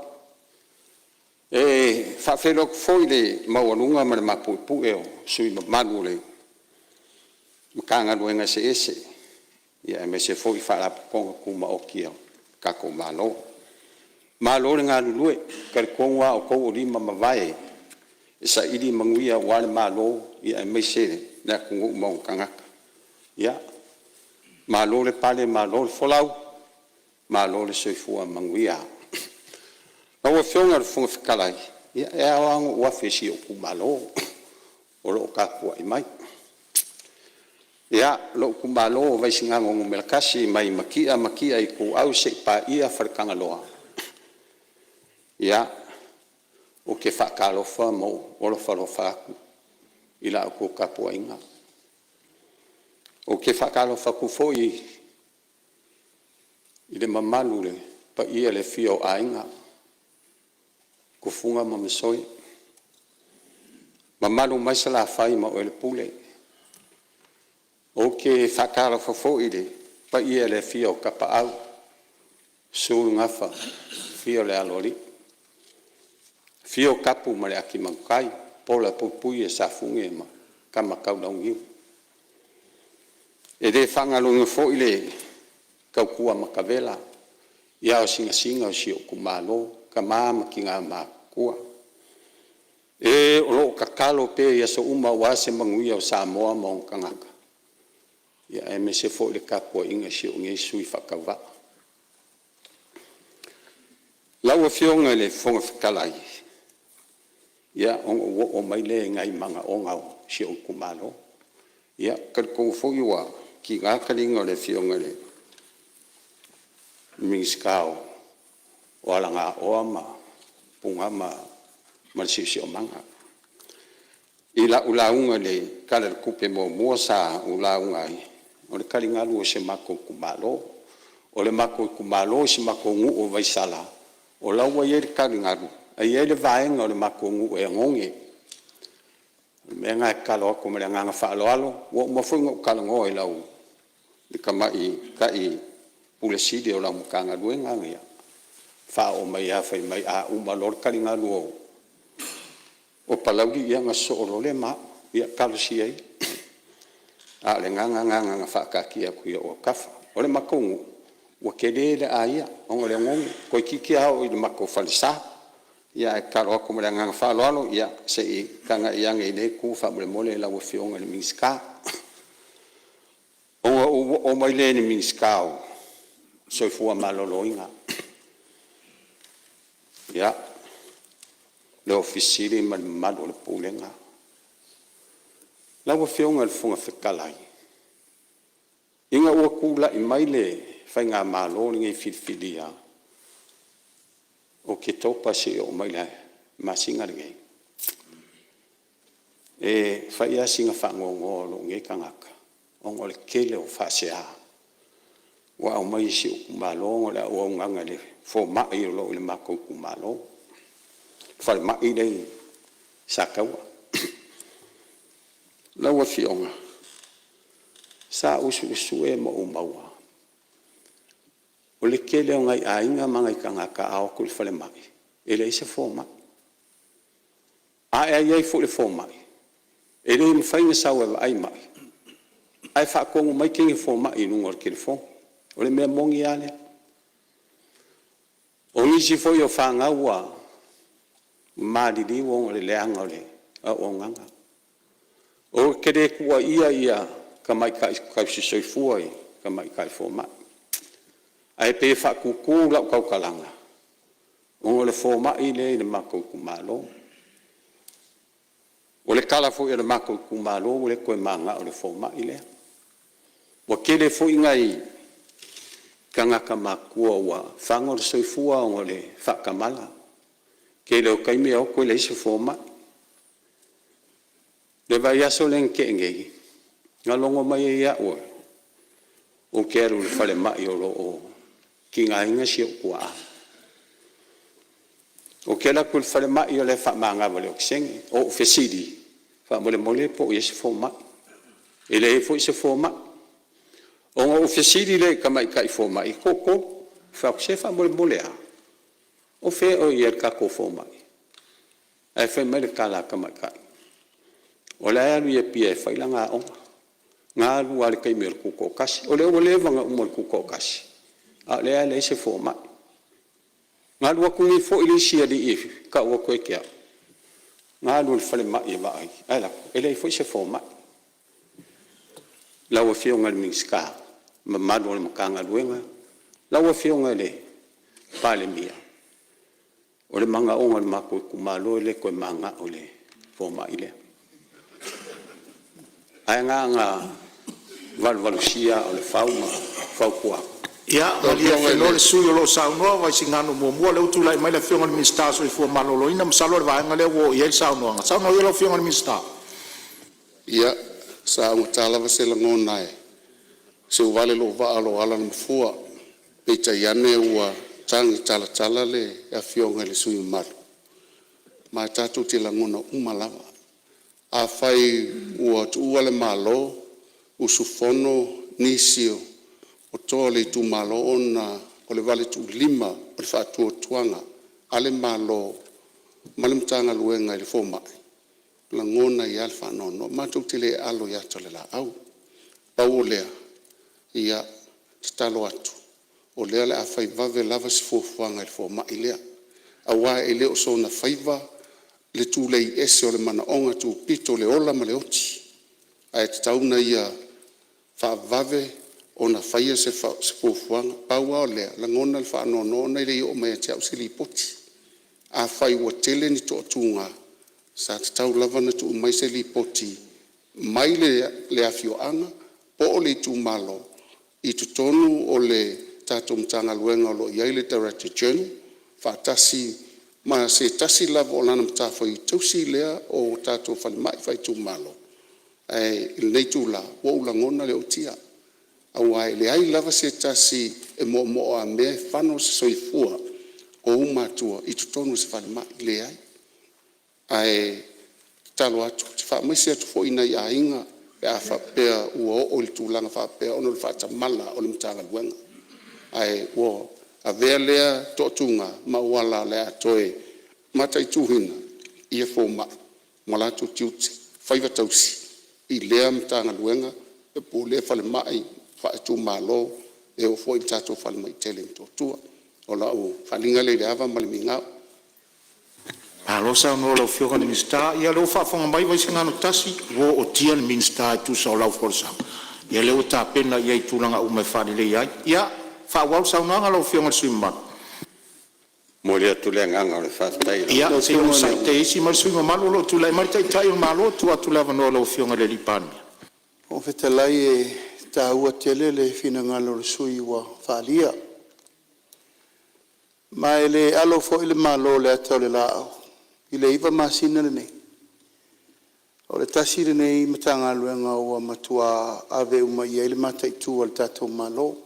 S8: E whawhenok foi le mauanunga ma le mapuipu e o sui manu le makanga nuenga se ese. Ia me se foi wharaponga kuma o kia kako malo. Malo le ngā lulue, karikonga o kou o lima mawai. E sa ili manguia wale malo ia me se le kungu maung kangaka. Ia, malo le pale, malo le folau, malo le soifua manguia. Naua whionga le funga whikalai. Ia e awango ua whisi o ku malo. O lo kakua i mai. Ia lo ku malo o vaisi ngango ngumelakasi mai makia i ku au se pa ia wharekanga loa. Ia o ke whakalofa mo o lo whalofa aku. Ila o ku kapua inga. O ke whakalofa ku foi i le mamalu le pa ia le fio a inga. Kufunga mamasoi. Mamalu mai sa la whai ma o le pule. O ke whakara whafo i le pa ia le fio kapa au. Suru ngafa fio le alori. Fio kapu ma le aki mangkai. Pola pupui e sa funge ma kama kaudaungiu. E de whangalunga fo i le kaukua makavela. Ia o singa o si o kumalo. Ka mama ki ngā mākua. E o loo kakalo pe ia so uma wase manguia o Samoa maong kangaka. Ia e me se fo le kapua inga si o ngai sui whakawa. Laua fionga le fonga whikalai. Ia o mai le ngai manga o ngau si o kumalo. Ia karikongo fo iwa ki ngā karinga le fionga le mingiskao. O alanga oa ma punga ma malsisi o manga. Ila ulaunga le kala kupe mo mua sa ulaunga ai. O le karingalu o se mako kumalo. O le mako kumalo se mako ngu o vaisala. O laua ye le karingalu. A ye le vaenga o le mako ngu e ngonge. Me ngai kalo ako me le nganga whaalo alo. Wo mafunga o kalango e lau. Le kamai kai puleside o lau mukanga luenga ngia. Fa o mai a fai mai a uma lor kalinga luo. O palaugi ia nga so o le ma, ia kalusi ai. A le nganga whakaki a kuia o kafa. O le makongu, ua kere le a ia, onga le ngongi. Koi kiki hao i le mako falisa. Ia e karo ako me le nganga whaaloalo, ia se i kanga i anga i le ku wha mole mole la ua fionga le mingiska. Onga o mai le ni mingiska o. Soifua malolo inga. Ia, le ofisiri ma le mado le pulenga. Laua whionga le funga whikalai. Inga ua kula i mai le whai ngā malo ngai whilwhilia. O ke topa se o mai le masinga ngai. E whai a singa whangongo lo ngai kangaka. Ongo le kele o whasea. Wa o mai si o kumalo le o nganga le fo mai lo le mako kumalo. Fa mai le sakawa. La wa fionga. Sa usu e mo maua. O le kele o ngai ainga mangai kangaka a o kul fale mai. Ele isa fo mai. A e fo le fo mai. Ele me fainga sawa ai mai. Ai fa kongo mai kingi fo mai nungor kele fo. O le mea mongi ale. O nisi foi o whanga ua. Mādiri o le leanga o le o nganga. O kere kua ia ka mai kai si soifua i ka mai kai fo mai. Ai pe whakuku lau kaukalanga. O le fo mai le mako kumalo. O le kala fo i le mako kumalo o le koe manga o le fo mai le. O kere fo i ngai kangaka makua ua whango le soifua o le whakamala. Ke leo kaime au koe leise fōma. Le vai aso len ke ngei. Ngā longo mai e ia ua. O ke aru le whale mai o lo o. Ki ngā inga si o kua. O ke la kul whale mai o le whamanga wale o kisengi. O fesidi. Whamole mole po o yese fōma. E le e fo ise fōma. O ngā ofesiri le kamai kai fōma i koko, whakse whamole mole a. O whea o ier kako fōma i. Ai fai mai le kala ka mai ka. O le alu ia pia e fai la ngā onga. Ngā alu ale kai mea kuko kasi. O le wanga umo le kuko kasi. A le ale se fo mai. Ngā alu akungi fo ili sia di ifi. Ka ua koe kia. Ngā alu le fale mai e vai. Ai la, ele fo se fo mai. Lau a fionga le mingska. Ma madu le makanga luenga. Lau a fionga le pale mia. O le manga onga le mako kumalo le koe manga o le fo mai le. Ai ngā valvalusia o le fau kua.
S2: Ia, o lia whailo le sui o lo saunoa, vai si ngānu mua le utu lai mai le whionga le minsta so i fua malolo ina masalo le vaenga le wo i el saunoa. Saunoa i lo whionga le minsta.
S7: Ia, sa unga tālawa se la ngōna e. Se uvale lo wa alo ala na mfua. Peita iane ua tangi tala le a whionga le sui malu. Ma tatu te la ngōna umalawa. A whai ua tu ua le malo, usufono nisio, o toa le tu malo ona, o le vale tu lima, o le whaatua tuanga, ale malo, malimtanga luenga i le fōmai. La ngona i alfa whanono, mātou te le alo i ato le la au. Pau o lea, ia te talo atu. O lea le a whai vave lava si fōfuanga i le fōmai lea. A wā e leo so na whaiva, le tu lei ese o le mana onga tu pito le ola ma le oti. Ai te tauna ia whaavave o na whaia se pōfuanga. Paua o lea, la ngona le whaanono nei le i o mea te au sili poti. A whai ua tele ni to atunga sa te tau lava na tu mai se li poti. Mai le afio anga, po o le tu malo. I tu tonu o le tato mtanga luenga o lo iai le Director General. Whaatasi ma se tasi lava o lana mtafo i tausi lea o tato whale mai whai tu malo. Il nei tu la, wo ula ngona le o tia. Awai le ai lava se tasi e mo a me whano se soifua o umatua i tutonu se whale mai le ai. Ai talo atu, te wha mai se atu fo ina i a inga e a whapea ua o le tūlanga whapea ono le whatamala o le mtanga luenga. Ai wo a vea lea totunga mauala lea toe matai tuhina ia fo mai malatu tiuti whaiva tausi i lea mtanga luenga e po lea whale mai whaetu malo e o fo i tato whale mai tele mtotua o la o whalinga le leava malimingao.
S2: Alo sa no lo whionga le minsta, ia leo whaafonga mai vai se ngānu tasi, wo o tia le minsta e tu sa o lau forsa. Ia leo tā pena ia i tūlanga ume whare le iai. Ia, whaawau sa unanga lo whionga le sui manu.
S8: Mo le atu le nganga o le whaatai.
S2: Ia, se o sai te isi ma le sui malu lo tu lai maritai tai o malo tu atu lava no lo whionga le lipani.
S5: O whetalai e tā ua tele le whina ngalo le sui wa whaalia. Ma ele alo fo ile malo le atau le lao. I le iwa masina le nei. O le tasi le nei matanga luenga ua matua ave uma ia ile matai tu al tatou malo.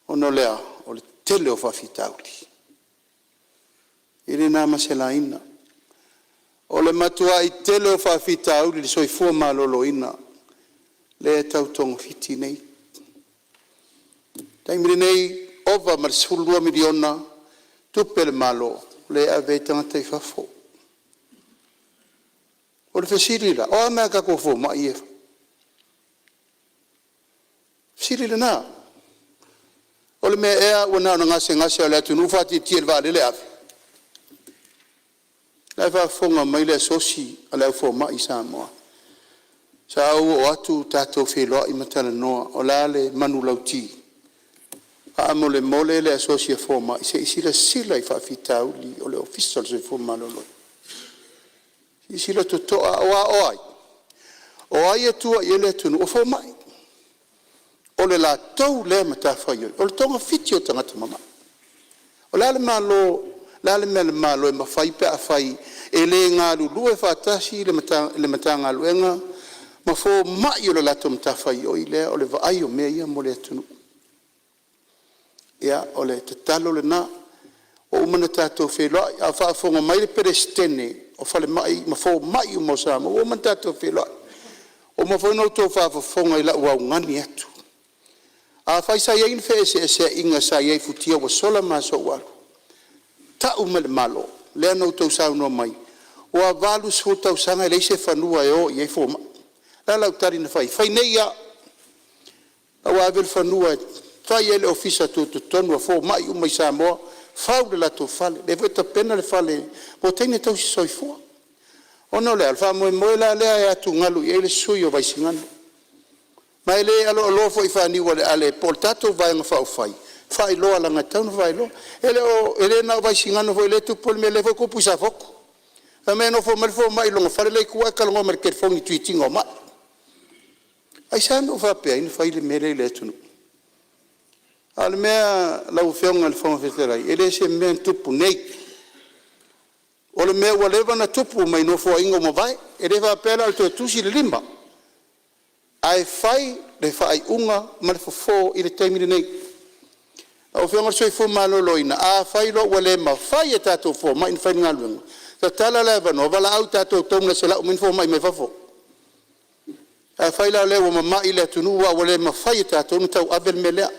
S5: O no lea, o le tele o whawhitauli. Ile nā masela ina. O le matua i tele o whawhitauli le soifua malolo ina. Le tautonga fiti nei. Taimiri nei, ova ma le 2 miliona tupe le malo. Le ave tangata i whafo. O le whesiri la, o mea kako fo ma i e. Whesiri la nā. O le mea ea ua nao na ngase o le atu nufati tia le vale le ave. Lai whafonga mai le asosi a le au fo ma i Samoa. Sa au o atu tātou wheloa i matana noa o la le manu lauti. Amo le mole le asosia forma se isila sila I whawhitauli o le official se forma lolo. Isila to toa o ai. O ai atua I ele tunu o forma. O le la tau le matawhai. O le tonga fiti o tangata mama. O la le malo, la le mele malo e mawhai pe a whai e le ngā lulu e whatasi le matanga luenga ma fo mai o le lato matawhai o I lea o le vaai o mea ia mo le tunu. Ia o le te talo le nā o umana tātou wheloa a whaafonga mai le perestene o whale mai ma fo mai o mo Samoa o umana tātou wheloa o ma whanau tō whaafonga I la ua ngani atu a whai sa iain whee se inga sa iai futia wa sola ma so waru ta umale malo le anau tau saunoa mai Ua valu sfulu tausaga e le ise fanua e o i ai foma. La lau tari na fai. Fai nei ia. Ua avele fanua e fai e le ofisa tonu a foma i uma i Samoa. Fau le lato fale. Le veta pena le fale. Po teine tau si soifua. Ona le alfa moe moe la lea e atu ngalu i ele sui o vaisingano. Ma ele alo fo i whaniwa le ale pol tato vai nga whao whai. Whai loa la ngatau na whai loa. Ele na vaisingano fo ele tupol me le fo kupu sa foko. A me no fo mal fo mai longa whare le kua kalonga merker fongi tuitinga o ma. Ai sa no whapea ina whai le mere le tunu. Ale mea lau whionga le whonga wheterai. Ele se mea tupu nei. O le mea walewa na tupu mai no fo ingo mo vai. Ele whapea al tusi le limba. Ai fai le fai unga ma le fo i le taimire nei. Au whionga soi fo maloloina. A fai lo wale ma fai e tato fo ma in fai ngaluenga. Ta tala leva no wala au tato tonga se la umin fo mai me fafo. A fai la lewa ma mai le tunua wale ma fai e tato no tau abel me lea.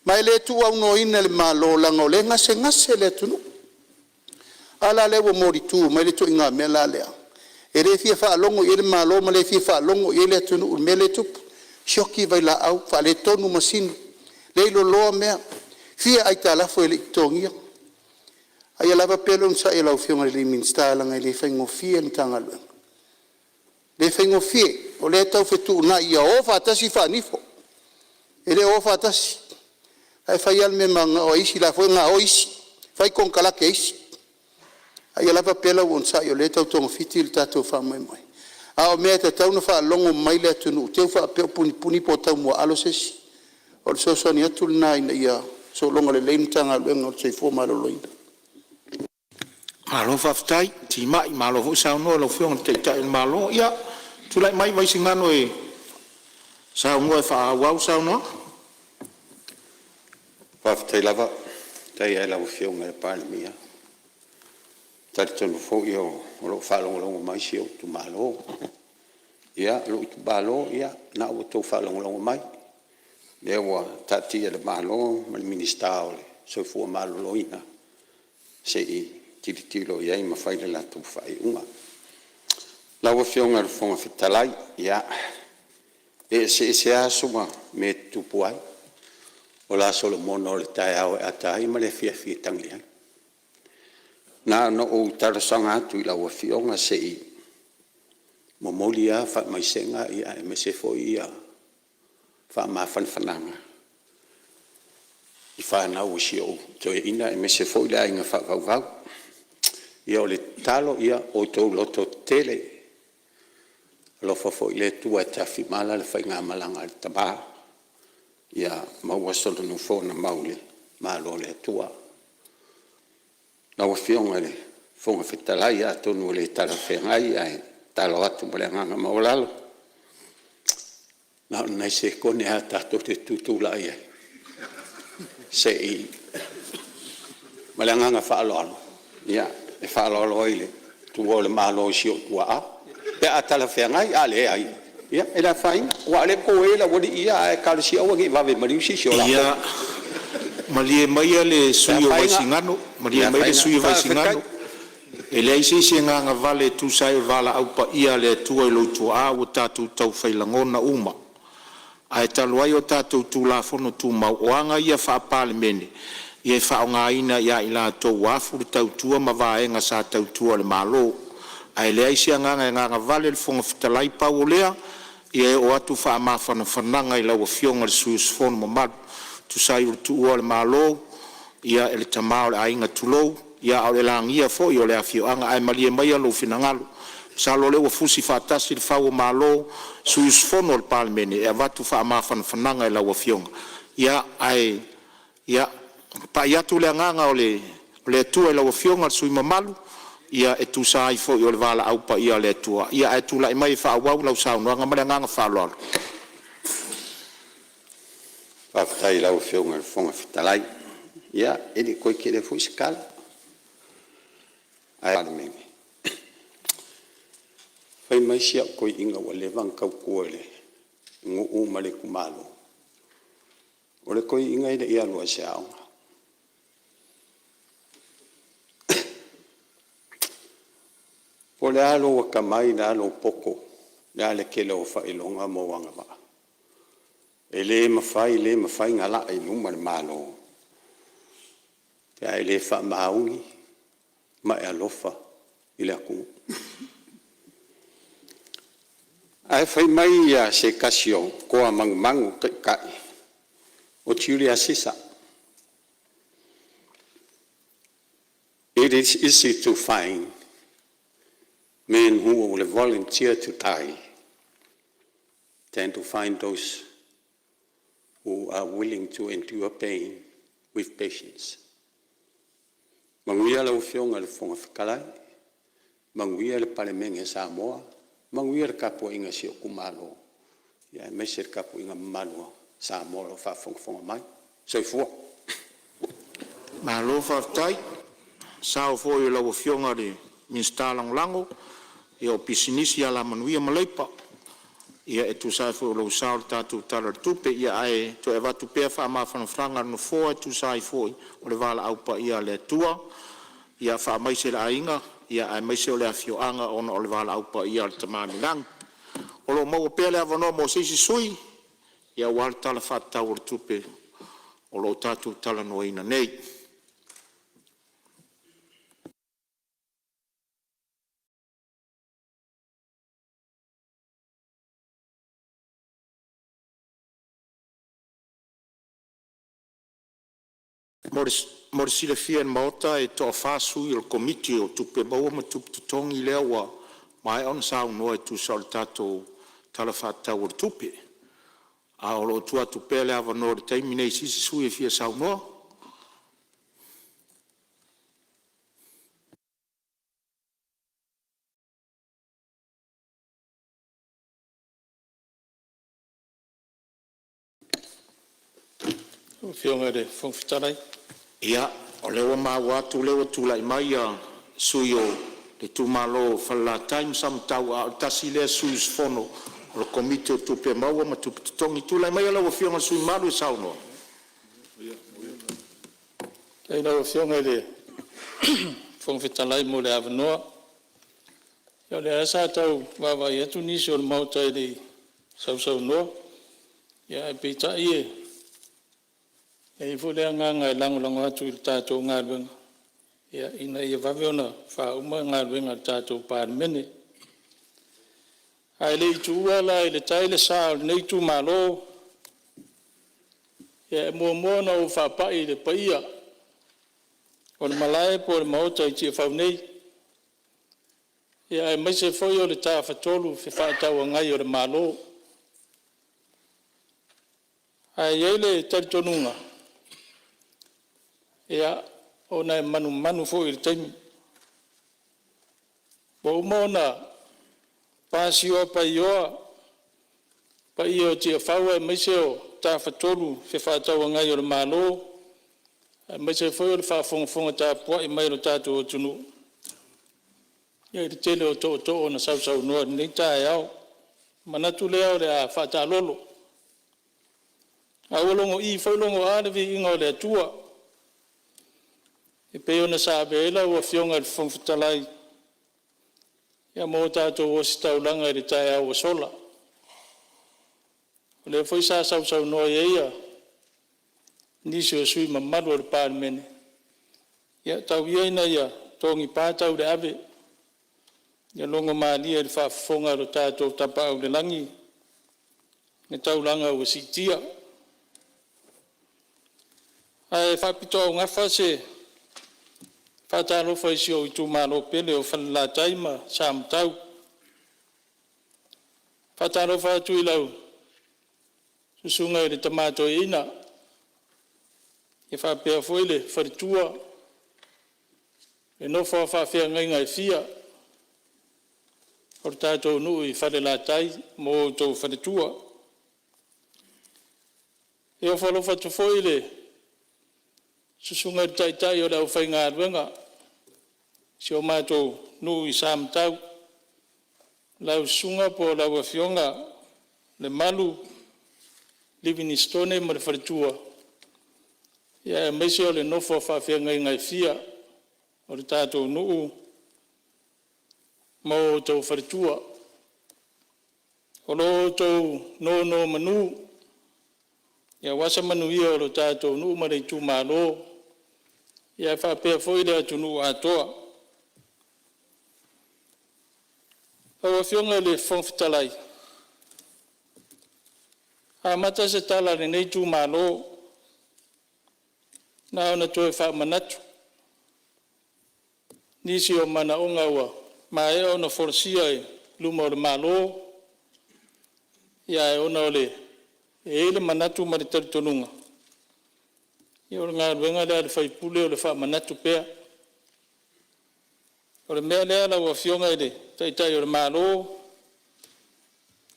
S5: Mai le tu au no ina le malo langa o le ngase le tunu. Ala lewa mori tu mai le tu inga me la lea. E re fia wha alongo i le malo ma le fia wha alongo i le tunu me le tupu. Shoki vai la au wha le tonu masinu. Le ilo loa mea. Fia ai talafo e le itongia. Ai lava pelo nsa e lau whionga le minsta langa i le whaingo fie ni tanga luenga. Le whaingo fie o le tau whetu na ia o whatasi whanifo. E le o whatasi. Ai whai al me manga o isi la whainga o isi. Whai konkalake isi. Ai lava pelo o nsa i o le tau tonga fiti il tatou whamoe moe. A o mea te tau na wha longo mai le atunu. Teu wha peo puni po tau mua alo sesi. O le sosani atu na ina ia. So longa le leini tanga luenga o le seifo maloloina.
S3: Malo whaftai, ti mai, malo ho sao noa lau whionga te tai malo, ia, tu lai mai vai singano e sao noa e wha wau sao noa?
S8: Whaftai lava, tai ai lau whionga e pāle mia. Tari tonu fo i o lo whalongo mai si o tu malo. Ia, lo i tu malo, ia, na o tau whalongo mai. Lea wa tati e le malo, ma le minista o le, so fua malo loina. Se i tilo iai ma whaile la tu whai unga. Lawa whionga le whonga whitalai, ia, e se asuma me tupu ai, o la Solomona o le tae au e atai, ma le fia tangi ai. Na no o tarasanga atu i lawa whionga se i momoli a wha maisenga ia e me se fo ia wha ma whanwhananga. I whanau si o toi ina e me se fo ia inga wha vau. Ia o le talo ia o tau loto tele. Lofa fo i le tua e tafi mala le whai ngā malanga le taba. Ia maua solo no fōna maule malo le tua. Na wa whionga le whonga whetalai a tonu le tala whengai ai talo atu mo le nganga maulalo. Na nei se kone a tato te tutula ia. Se i ma le nganga whaaloalo. Ia. E whaalolo ile, tu o le malo si o tua a. Pe a tala whengai, a le ai. Ia, e la whainga. Wa le ko e la wadi ia, e kare si awa ki wawe mariusi si o la.
S3: Ia, malie mai le sui o vaisingano, malie mai le sui o vaisingano. E le aise se nganga vale tu sai vala au pa ia le tua i lo tua a o tatu tau whailangona uma. A e taluai o tatu tu la fono tu mau oanga ia whaapale mene. Ia whaonga ina ia i la tau wafu le tautua ma vaenga sa tautua le malo. Ai lea isi anganga e nganga vale le whonga whitalai pau o lea, ia o atu wha amawhana whananga i laua whionga le suius whono mamadu. Tu sai uru tu ua le malo, ia e le tamao le ainga tulou, ia au le langia fo i o le awhioanga ai malie mai alo whinangalo. Sa lo le ua fusi whaatasi le whau o malo, suius whono le palemene, e watu wha amawhana whananga i laua whionga. Ia ai, ia, pa ia tu le nganga o le tua i laua whionga le sui mamalu, ia e tu sa i fo i o le vala au pa ia le tua. Ia e tu lai mai wha awau lau saunoanga, ma le nganga wha aloalo.
S8: Whaftai lau whionga le whonga whitalai. Ia, e ni koe kere fui sikala. Ai ale mimi. Whai mai sia koe inga wa le vankau kua le ngu uma le kumalo. O le koe inga ina ia lua se aonga. O le alo wa kamai na alo poko, na le ke lo whailonga mo wanga maa. E le mawhai ngala i numa le malo. Te ai le wha maungi, ma e alofa i le aku. Ai whai mai ia se kasio, koa mangu kai. O Julia Sisa. It is easy to find men who will volunteer to die than to find those who are willing to endure pain with patience. Manguia le ufionga le fonga whakalai, manguia le palemenge Samoa, manguia le kapo inga si o kumalo, ia mese le kapo inga malua Samoa lo whafonga mai, so fua.
S3: Malo whaftai, sao fo i lau fionga le minsta lango, i o pisinisi ala manuia maleipa, ia e tu sai fo lau sao tatu talar tupe, ia ai to e watu pea wha mawhanawhranga no foa tu sai fo o le wala aupa ia le tua, ia wha maise le ainga, ia ai maise o le afioanga ona o le wala aupa ia le tamani lang. O lo mau pea le avano mo seisi sui, ia wala tala whatau o le tupe, o lo tatu tala no ina nei. Morisi le fia mota e to fasu il komiti o tupe baua ma tupe tutongi lea wa mai on sa no e tu sol tato talafata o tupe a o lo tua tupe le ava no te mine si su e fia sa no
S4: O fionga de fonfitarai.
S3: ia o le wa ma wa tu le wa tu lai mai a suyo le tu malo falla time sam tau a tasi le sus fono o komiti o tupe maua ma tupe tutongi tu lai mai ala wa fionga sui malu e sao no
S4: Kei nau fionga de fonfitarai mo le avanoa. Ia le asa tau wawa i atu nisi o le mautai de sau noa. Ia e peita ie. E fule nganga e lango atu i tātou ngā ruenga. Ia ina ia wawe ona wha uma ngā ruenga tātou pārmene. Ai le i tu uala i le taile sā nei tu malo. Ia e mua na o whapai le paia. O le malae po le maota i tia whau nei. Ia e maise foi o le tā whatolu whi whaatau a ngai o le malo. Ai eile taritonunga. Ia ona e manu fo i taimi. Bo umona pasi o pa io tia faua e maise o ta fatolu fe fatau ngai o le malo. Maise foi o le fafonga ta po i mai o tatu o tunu. Ia i tele o to ona sau noa nei ta e au. Manatu leo le a fata lolo. A olongo i faulongo alevi inga o le atua. E pe ona sa bela o fionga le fonfutalai. Ia mo tātou o si taulanga i tae au o sola. O le foi sa sau noa ia. Nisi o sui mamadu o le pārmene. Ia tau ieina ia tongi pātau le ave. Ia longa maalia le whaafonga o tātou tapa au le langi. Ne taulanga o sitia. Ai whapito au ngafa se whatalo whaisi o i tū mālo pele o whanala taima sa mtau. Whatalo whatu i lau susunga i le tamato i ina. E whapea foile wharitua. E no whawhawhia ngainga i fia. O tātou nui i whanala tai mō tō wharitua. E o whalofa tu foile susunga i tai o lau whainga aruenga. Si o mātou nui i sāmtau. Lau sunga po lau a fionga le malu Livingstone mo le wharitua. Ia e meise o le nofo whawhia ngai fia o le tātou nuu.
S3: mo tau wharitua. O lo tau no manu, ia wasa manu ia o lo tātou nu marei tū mālo, ia whapea whoire atu nu atoa. Awa whionga le whongwhitalai. A mata se tala le nei tū mālo, na ona toe wha manatu. Nisi o mana o ngaua, ma e ona whorasia e luma o le mālo, ia e ona o le e le manatu ma le taritonunga. Ia o le ngā ruenga lea le whaipule o le wha manatu pea. O le mea lea la ua whionga e le taitai o le mālo,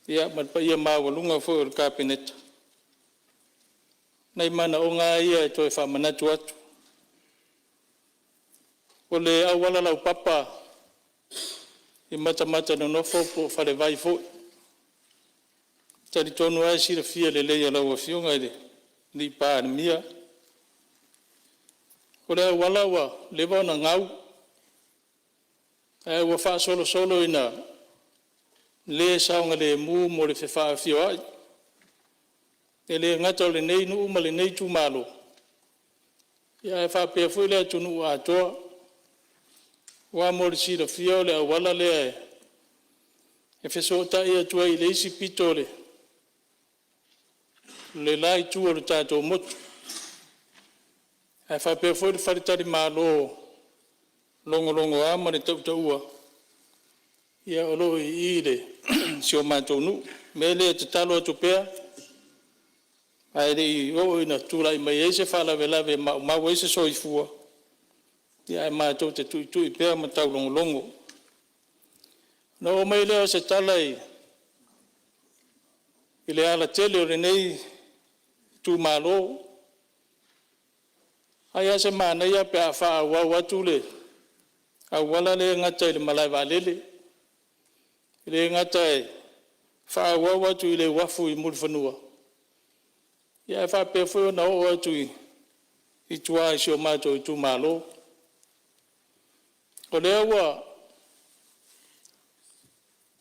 S3: ia marpa ia māwalunga fo o le kāpeneta. Nei mana o ngā ia e toi wha manatu atu. O le awala lau papa i mata no nofo po whare vai fo. Tari tonu ai sira fia le leia lau a whionga i le ni pā ni mia. O le awala wa lewa na ngau. E wa wha solo ina le saunga le mu mo le whewha fio ai. E le ngata o le nei nu uma le nei tu malo. Ia e wha pia fui le atu nu atoa. Wa mo le sira fia o le awala le e whesota ia tua i le isi pito le lai tua le tātou motu. E wha pia fui le wharitari malo longo ama le tautaua. Ia olo i le si o mātou nu. Me le te talo atu pea. Ai le i o ina tūlai mai eise whalawelawe mau eise soifua. Ia e mātou te tui pea ma tau longo. No o mai leo se talai i le ala tele o le nei tū mālo. Ai ase māna ia pe a wha wau atu le. A wala le ngata i le malai wālele. I le ngata e wha wau atu i le wafu i mulwhanua. Ia e wha pe fweo na o atu i tua i si o mātou i tū mālo. O lea ua,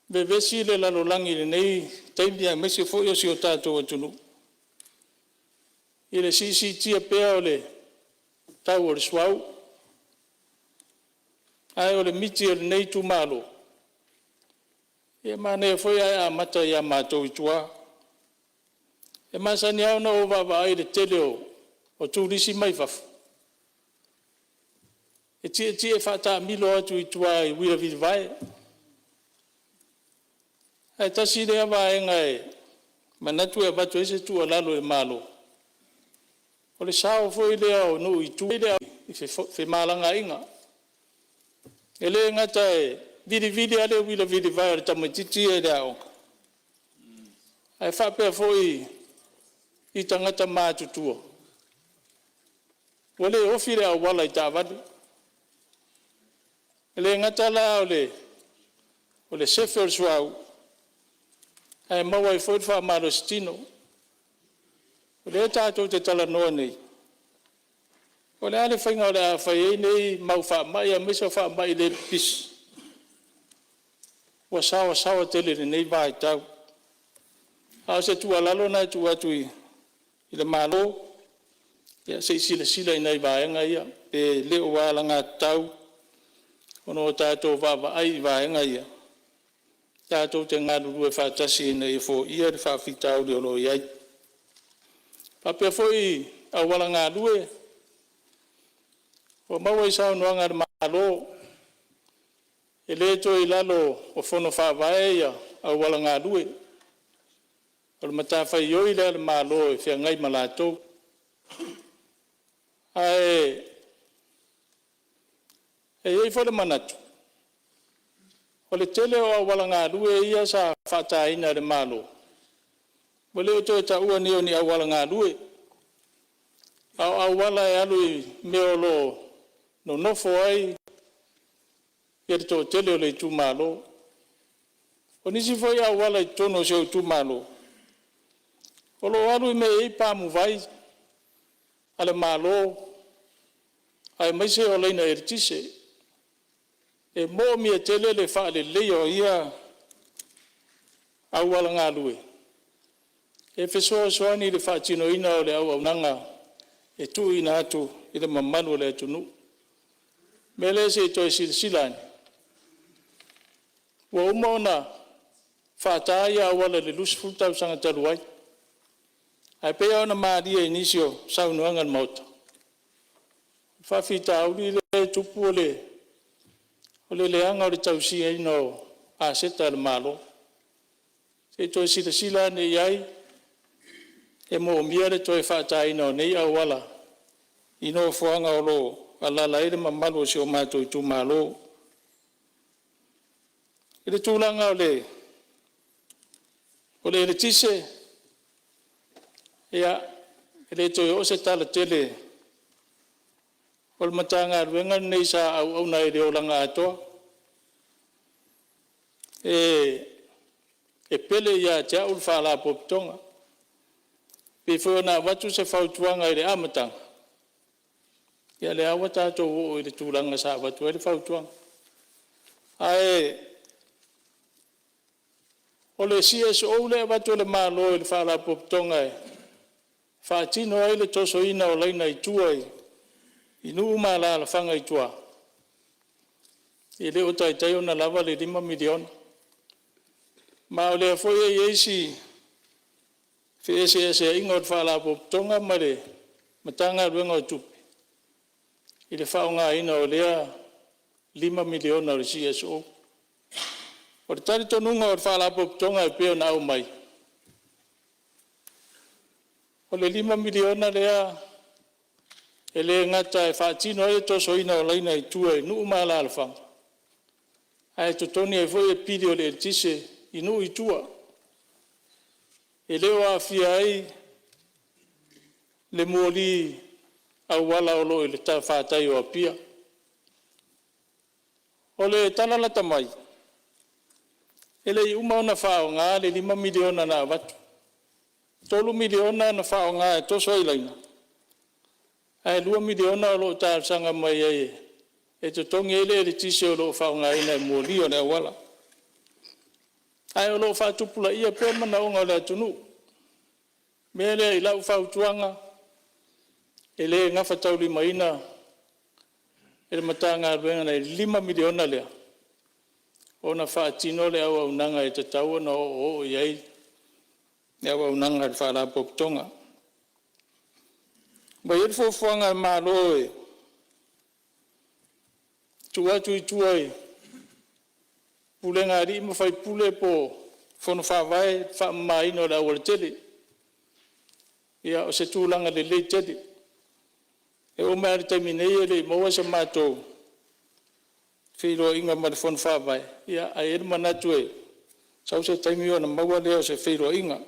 S3: vevesi le lalolangi le nei, taimi a mesi fo i si o tātou atunu. I le sisi tia pea o le tau o le swau. Ai o le miti o le nei tu malo. E mane foi a mata ia mātou i tua. E masani au na o wawa ai le tele o tūrisi mai fafu. E tie whata milo atu i tua i wira viri vai. Ai tasi rea waenga e manatu e batu ese tua lalo e malo. O le sao foi lea o no i tua lea i fe malanga inga. E le ngata e viri ale wira viri vai o le tamatiti e lea onka. Ai whapea foi i tangata mātutua. O le ofi lea wala i tāwadu. Le ngata la o le sefe o suau. Ai maua i fwoi wha maro stino. O le tātou te tala noa nei. O le ale whainga o le a whai ei nei mau wha mai a misa wha mai le pis. Wa sawa tele le nei vai tau. Ao se tua lalo na tu atu i le malo. Ia se sila i nei vaenga ia. E leo wala ngā tau. Ono tātou wawa ai vaenga ia. Tātou te ngaruru e whātasi nei e fō ia le whawhitau le olo iai. Papea fōi awala ngā lue. O maua i sao noanga le malo. E le to i lalo o whono whāwae ia awala ngā lue. O le matawhai oi le malo e whia ngai malatou. Ai e ei fo le manatu. O le tele o awala ngā lue ia sa whataina le malo. O leo to e ta ua ni o ni awala ngā lue. Au awala e alu i meolo no nofo ai. Ia to tele o le tu malo. O nisi fo ia awala i tono se o tu malo. O lo alu i me ei pamu vai. Ale malo. Ai maise o leina ertise. e mo mi tele le fa le leo ia awala ngalue e feso so ni le fa tino ina o le au nanga e tu ina atu i le mamanu le tunu mele se to silsilani wa umona fa ta ia wala le lusfu tau sanga taluai ai pe ona maria inisio sau no ngal mota fa fita uli le tupu ole le anga o tau si ai no a seta le malo se to sila ne yai e mo mia le to fa ta ino nei a wala ino foanga o lo ala la ile mamalo si o mato tu malo ile tulanga ole le tise ya ele to o se tala tele ol matanga wenga nei sa au na ile o langa ato e pele ya ja ul fala poptonga pe fona watu se fautuanga ile amatanga ya le awata to o ile tulanga sa watu ile fautuanga ai ole CSO le watu le malo ile fala poptonga fa tino ile to so ina o laina ituai inu mala la fanga itua ile o tai ona lava le 5 milioni ma ole foi yesi fese ingot fala poptonga mare matanga luenga tu ile fa nga ina ole 5 milioni o CSO o tari to nunga fala poptonga pe na o mai ole 5 milioni lea ele ngata e fatino e to soina laina i tue nu mala alfa ai to toni e foi e pidio le tise inu i tua ele wa fiai le moli au wala olo ele ta fata yo pia ole tala la tamai ele uma na fa nga le 5 milioni na watu 3 milioni na fa nga to soilaina ai 2 miliona lo ta sanga mai e to tongele le tise lo fa nga ina molio na wala ai lo fa tupula ia pe mana o ngala tunu mele ila fa tuanga ele nga fa tauli maina ele matanga benga na 5 miliona le ona fa tino le au nanga e tau no o yai ya wa nanga fa la poptonga ba yel fo fanga malo e tuai pulenga ri mo fai pule po fono fa vai fa mai no la wolteli ya o se tulanga le tedi e o mai termine le mo se mato filo inga ma fono fa vai ya ai manatu e sau se taimio na mawa le se filo inga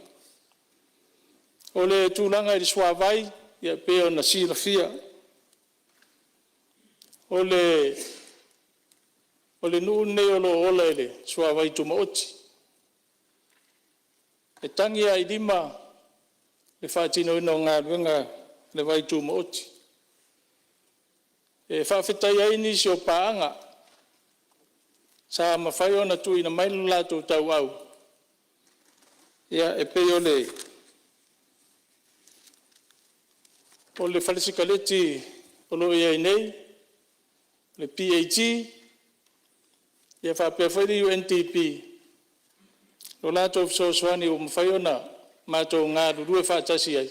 S3: ole tulanga i swa vai ya peo na sila fia ole nu ne olo ole swa vai tu moti e tangi ai dima le fatino no nga wenga le vai tu moti e fa fita ya ini sio paanga sa ma fai ona tu ina mai la tu tau au ya e peo le falsikaleti olo ia nei le PhD ia fa pe foi UNTP lo lato so swani o mfaiona mato nga lu fa tasi ai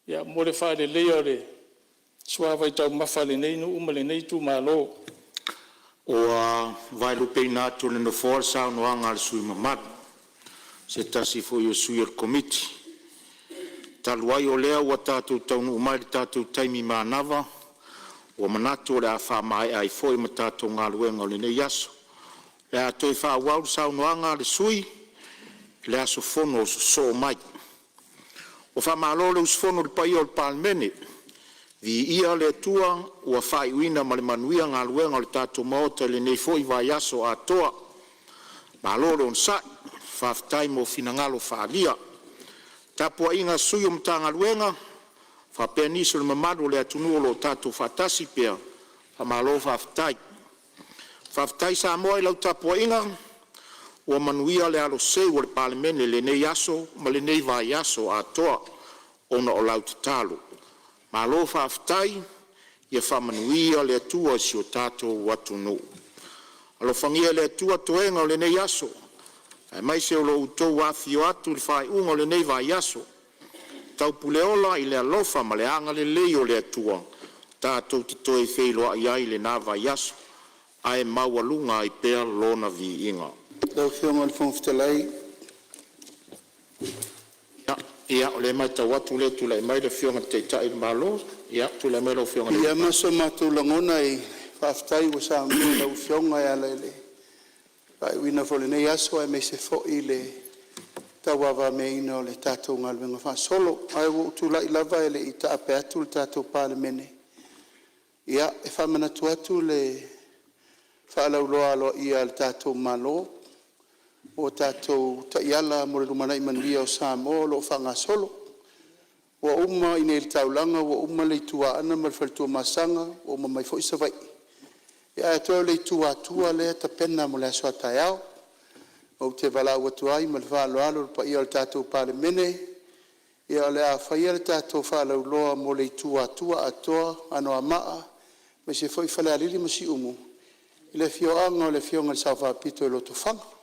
S3: ya mo le fa le leore swa vai tau mafale nei no umale nei tu malo
S2: o vai lu peina tu le no forsa no anga sui mamat se tasi foi o suir committee taluai o lea ua tātou taunu umai tātou taimi mānawa o manatu o lea whamai ai foi ma tātou ngā luenga o le nei aso. Lea toi whāwaru saunoanga le sui, lea so fono so mai. O whamalole usfono le pai o le palmene, vi ia le tua ua whai uina ma le manuia ngā luenga o le tātou maota le nei foi vai aso a toa. Malole on sai, whaftai mo finangalo whaalia. Tapua inga sui o mtanga luenga, fa peniso le mamadu le atunu lo tatu fatasi pea, fa malo fa ftai. Whaftai sa moa I lau tapo inga, ua manuia le alo se ua le palemene le nei aso, ma le nei vai aso a toa ona o lau tatalu. Ma lo whaftai, ia whamanuia le atua si o tātou watu no. Alo whangia le atua toenga o le nei aso, e mai se o lo utou awhio atu le whai unga o le nei vai aso, tau puleola I le alofa ma le anga le lei o le atua, tātou te toi wheiloa I ai le nā vai aso, ai maualunga I pēr lona vi inga.
S5: Lau whionga le whongwhitalai.
S2: Ia, o le mai tau atu le tula I mai le whionga te tai malo, ia, tula mai le whionga le.
S5: Ia maso mātou langona I whaftai wa sa mui lau whionga ia le. Pai wina fo le nei aso ai me se fo I le tawawa me ino le tātou ngalwenga wha solo. Ai wo tula I lava ele I ta ape atu le tātou pāle mene. Ia, e whamana tu atu le whaalau loa alo ia le tātou malo. O tātou ta iala mo le rumana I manuia o Samoa lo whanga solo. Wa uma I nei le taulanga, wa uma le tua ana ma le whalitua masanga, wa uma mai fo I savai. Ia e toa le tua le ta pena mo le asoa tai au. O te walau atu ai ma le whaalo alo pa ia le tātou pāle mene. Ia le a whaia le tātou whaalau loa mo le tua atoa ano a maa. Me se fo I whale alili ma si umu. I le whioanga o le whionga le sauwha pito e loto whanga.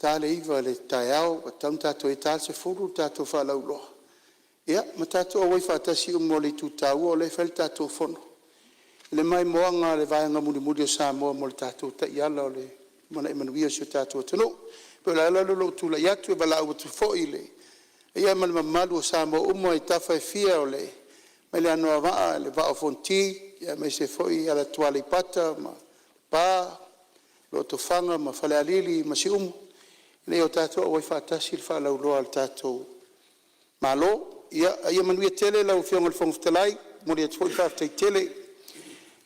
S5: Tā le iwa le tai au, wa tam tātou e tāl se furu tātou whalau loa. Ia, ma tātou awai whātasi umo le tūtāua o le whale tātou whono. Le mai moanga le vaianga muri o Samoa mo le tātou ta iala o le mana Emanuia si o tātou atano. Pero la ala lo tula iatu e wala ua tu fo I le. Ia ma le mamalu o Samoa umo I tafa e fia o le. Mai le anoa waa, le waa o fonti, ia mai se fo I ala tuale I pata, ma pā, lo to whanga, ma whale alili, ma si umo. Nei o tātou awai whātasi le whaalau loa le tātou malo. Ia manuia tele lau whionga le whongwhitalai, mori atu fwoi whaafitai tele.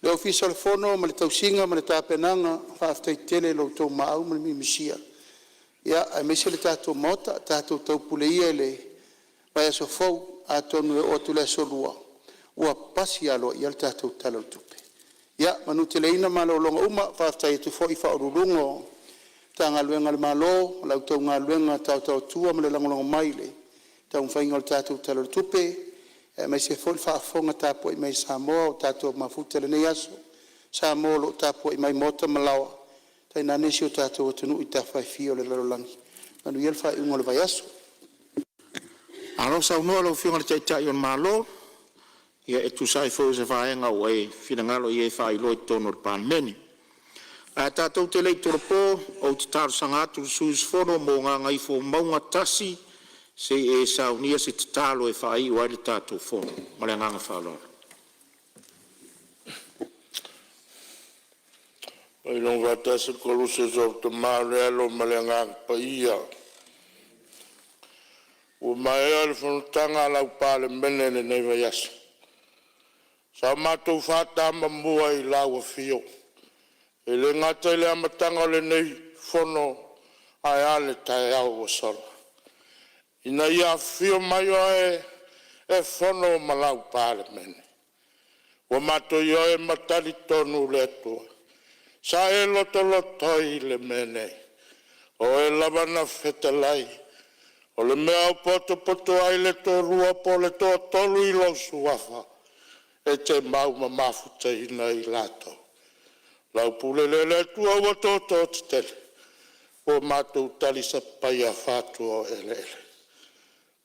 S5: Le ofisa le whono, ma le tausinga, ma le tāpenanga, whaafitai tele lau tau maau, ma le mimisia. Ia, a mese le tātou mota, tātou tau pule ia le vai aso fau, a tonu e otu le aso lua. Ua pasi alo ia le tātou tala o tupe. Ia, manu tele ina malo longa uma, whaafitai atu fwoi whaorulungo, ta ngaluenga le malo, lau tau ngaluenga tau tua ma le langolongo maile. Tau mwhainga le tātou tala le tupe, mai se fol whaafonga tāpua I mai Samoa o tātou mafuta le nei aso. Samoa lo tāpua I mai mota malawa. Tai nane si o tātou atunu I tāwhai fio le lalolangi. Manu iel whai ungo le vai aso.
S2: Alo sa unua lau whionga le taitai on malo, ia e tu sai fo se whaenga o e whinangalo I e whai loi tono le pānmeni. A tātou te lei toropo o te tāru sangatu suis whono mō ngā ngai fō maunga tasi se e saunia se te tālo e whai o aile tātou whono. Mare nganga whaloa.
S9: Pai longa tasi koluse so te maare alo mare nganga pa ia. O mai ale whanutanga lau pāle mene ne nei vai asa. Sa mātou whātama mua I lau a whio. E le ngata le amatanga le nei whono ai ale tai au o sala. Ina ia whio mai o e whono malau pāle mene. Wa mato i o e matari tonu le atua. Sa e loto I le mene. O e lavana whetalai. O le mea o poto ai le to rua po le to tolu I lo suafa. E te mau mafuta ina I lato. Lau pule le tua wa toto te tele. O mātou tali sa paia whātua o ele.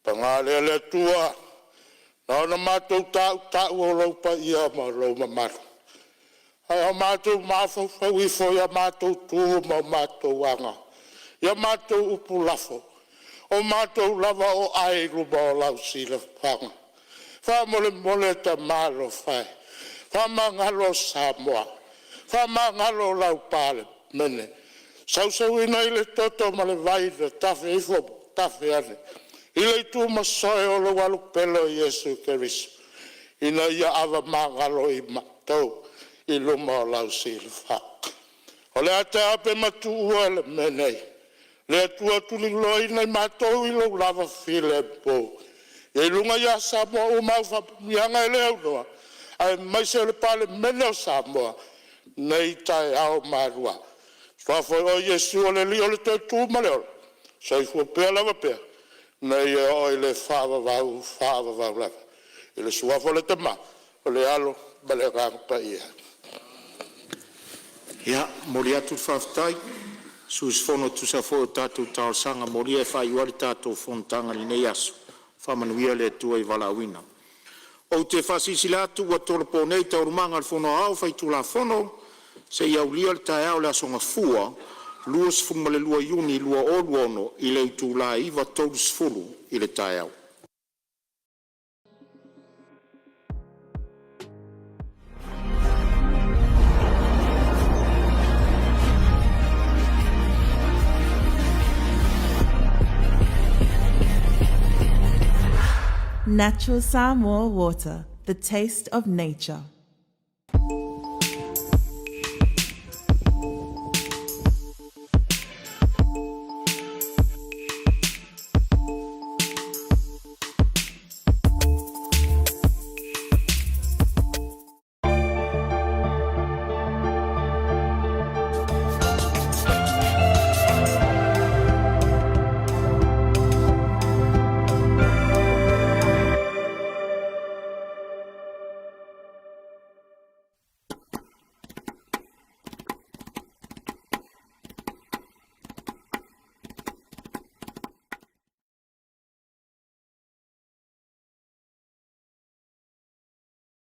S9: Pangale le tua. Naona mātou tāu o lau paia ma lau mamaru. Ai o mātou māwhau whau I fo ia mātou tū ma mātou anga. Ia mātou upu lafo. O mātou lava o ai ruba o lau sila whanga. Wha mole ta mālo whai. Wha mangalo Samoa. Whama ngalo lau pāle, mene. Sau ina I le toto ma le vai le tafe I fo, tafe ane. I le tu masoe o le walu pelo Yesu Keriso. Ina ia awa ma ngalo I matou, I luma o lau si le wha. O le ate ape matu ua le mene. Le atua tuli loi nei matou I lo lava file po. E lunga ia Samoa o mau wha mianga I le au noa. Ai mai se le pāle mene o Samoa. nei tae ao marua. Swafo o Yesu o le li o le te tu maleo. Sai fu pea lava pea. Nei e o le fava vau lava. Ele swafo le te ma. O le alo bale ka pa ia.
S2: Ia, mori atu whaftai. Sus fono tu sa fo tatu tau sanga mori e whai wari tatu fontanga ni nei aso. Whamanuia le tua i walawina. O te whasisi latu wa toropo nei tau rumanga al fono au whai tula fono. Se iau lia le tae au le asonga fua. Lua sfunga le lua iuni lua oluono i le utu la iwa tolu sfulu i le tae au.
S1: Natural Samoa water, the taste of nature.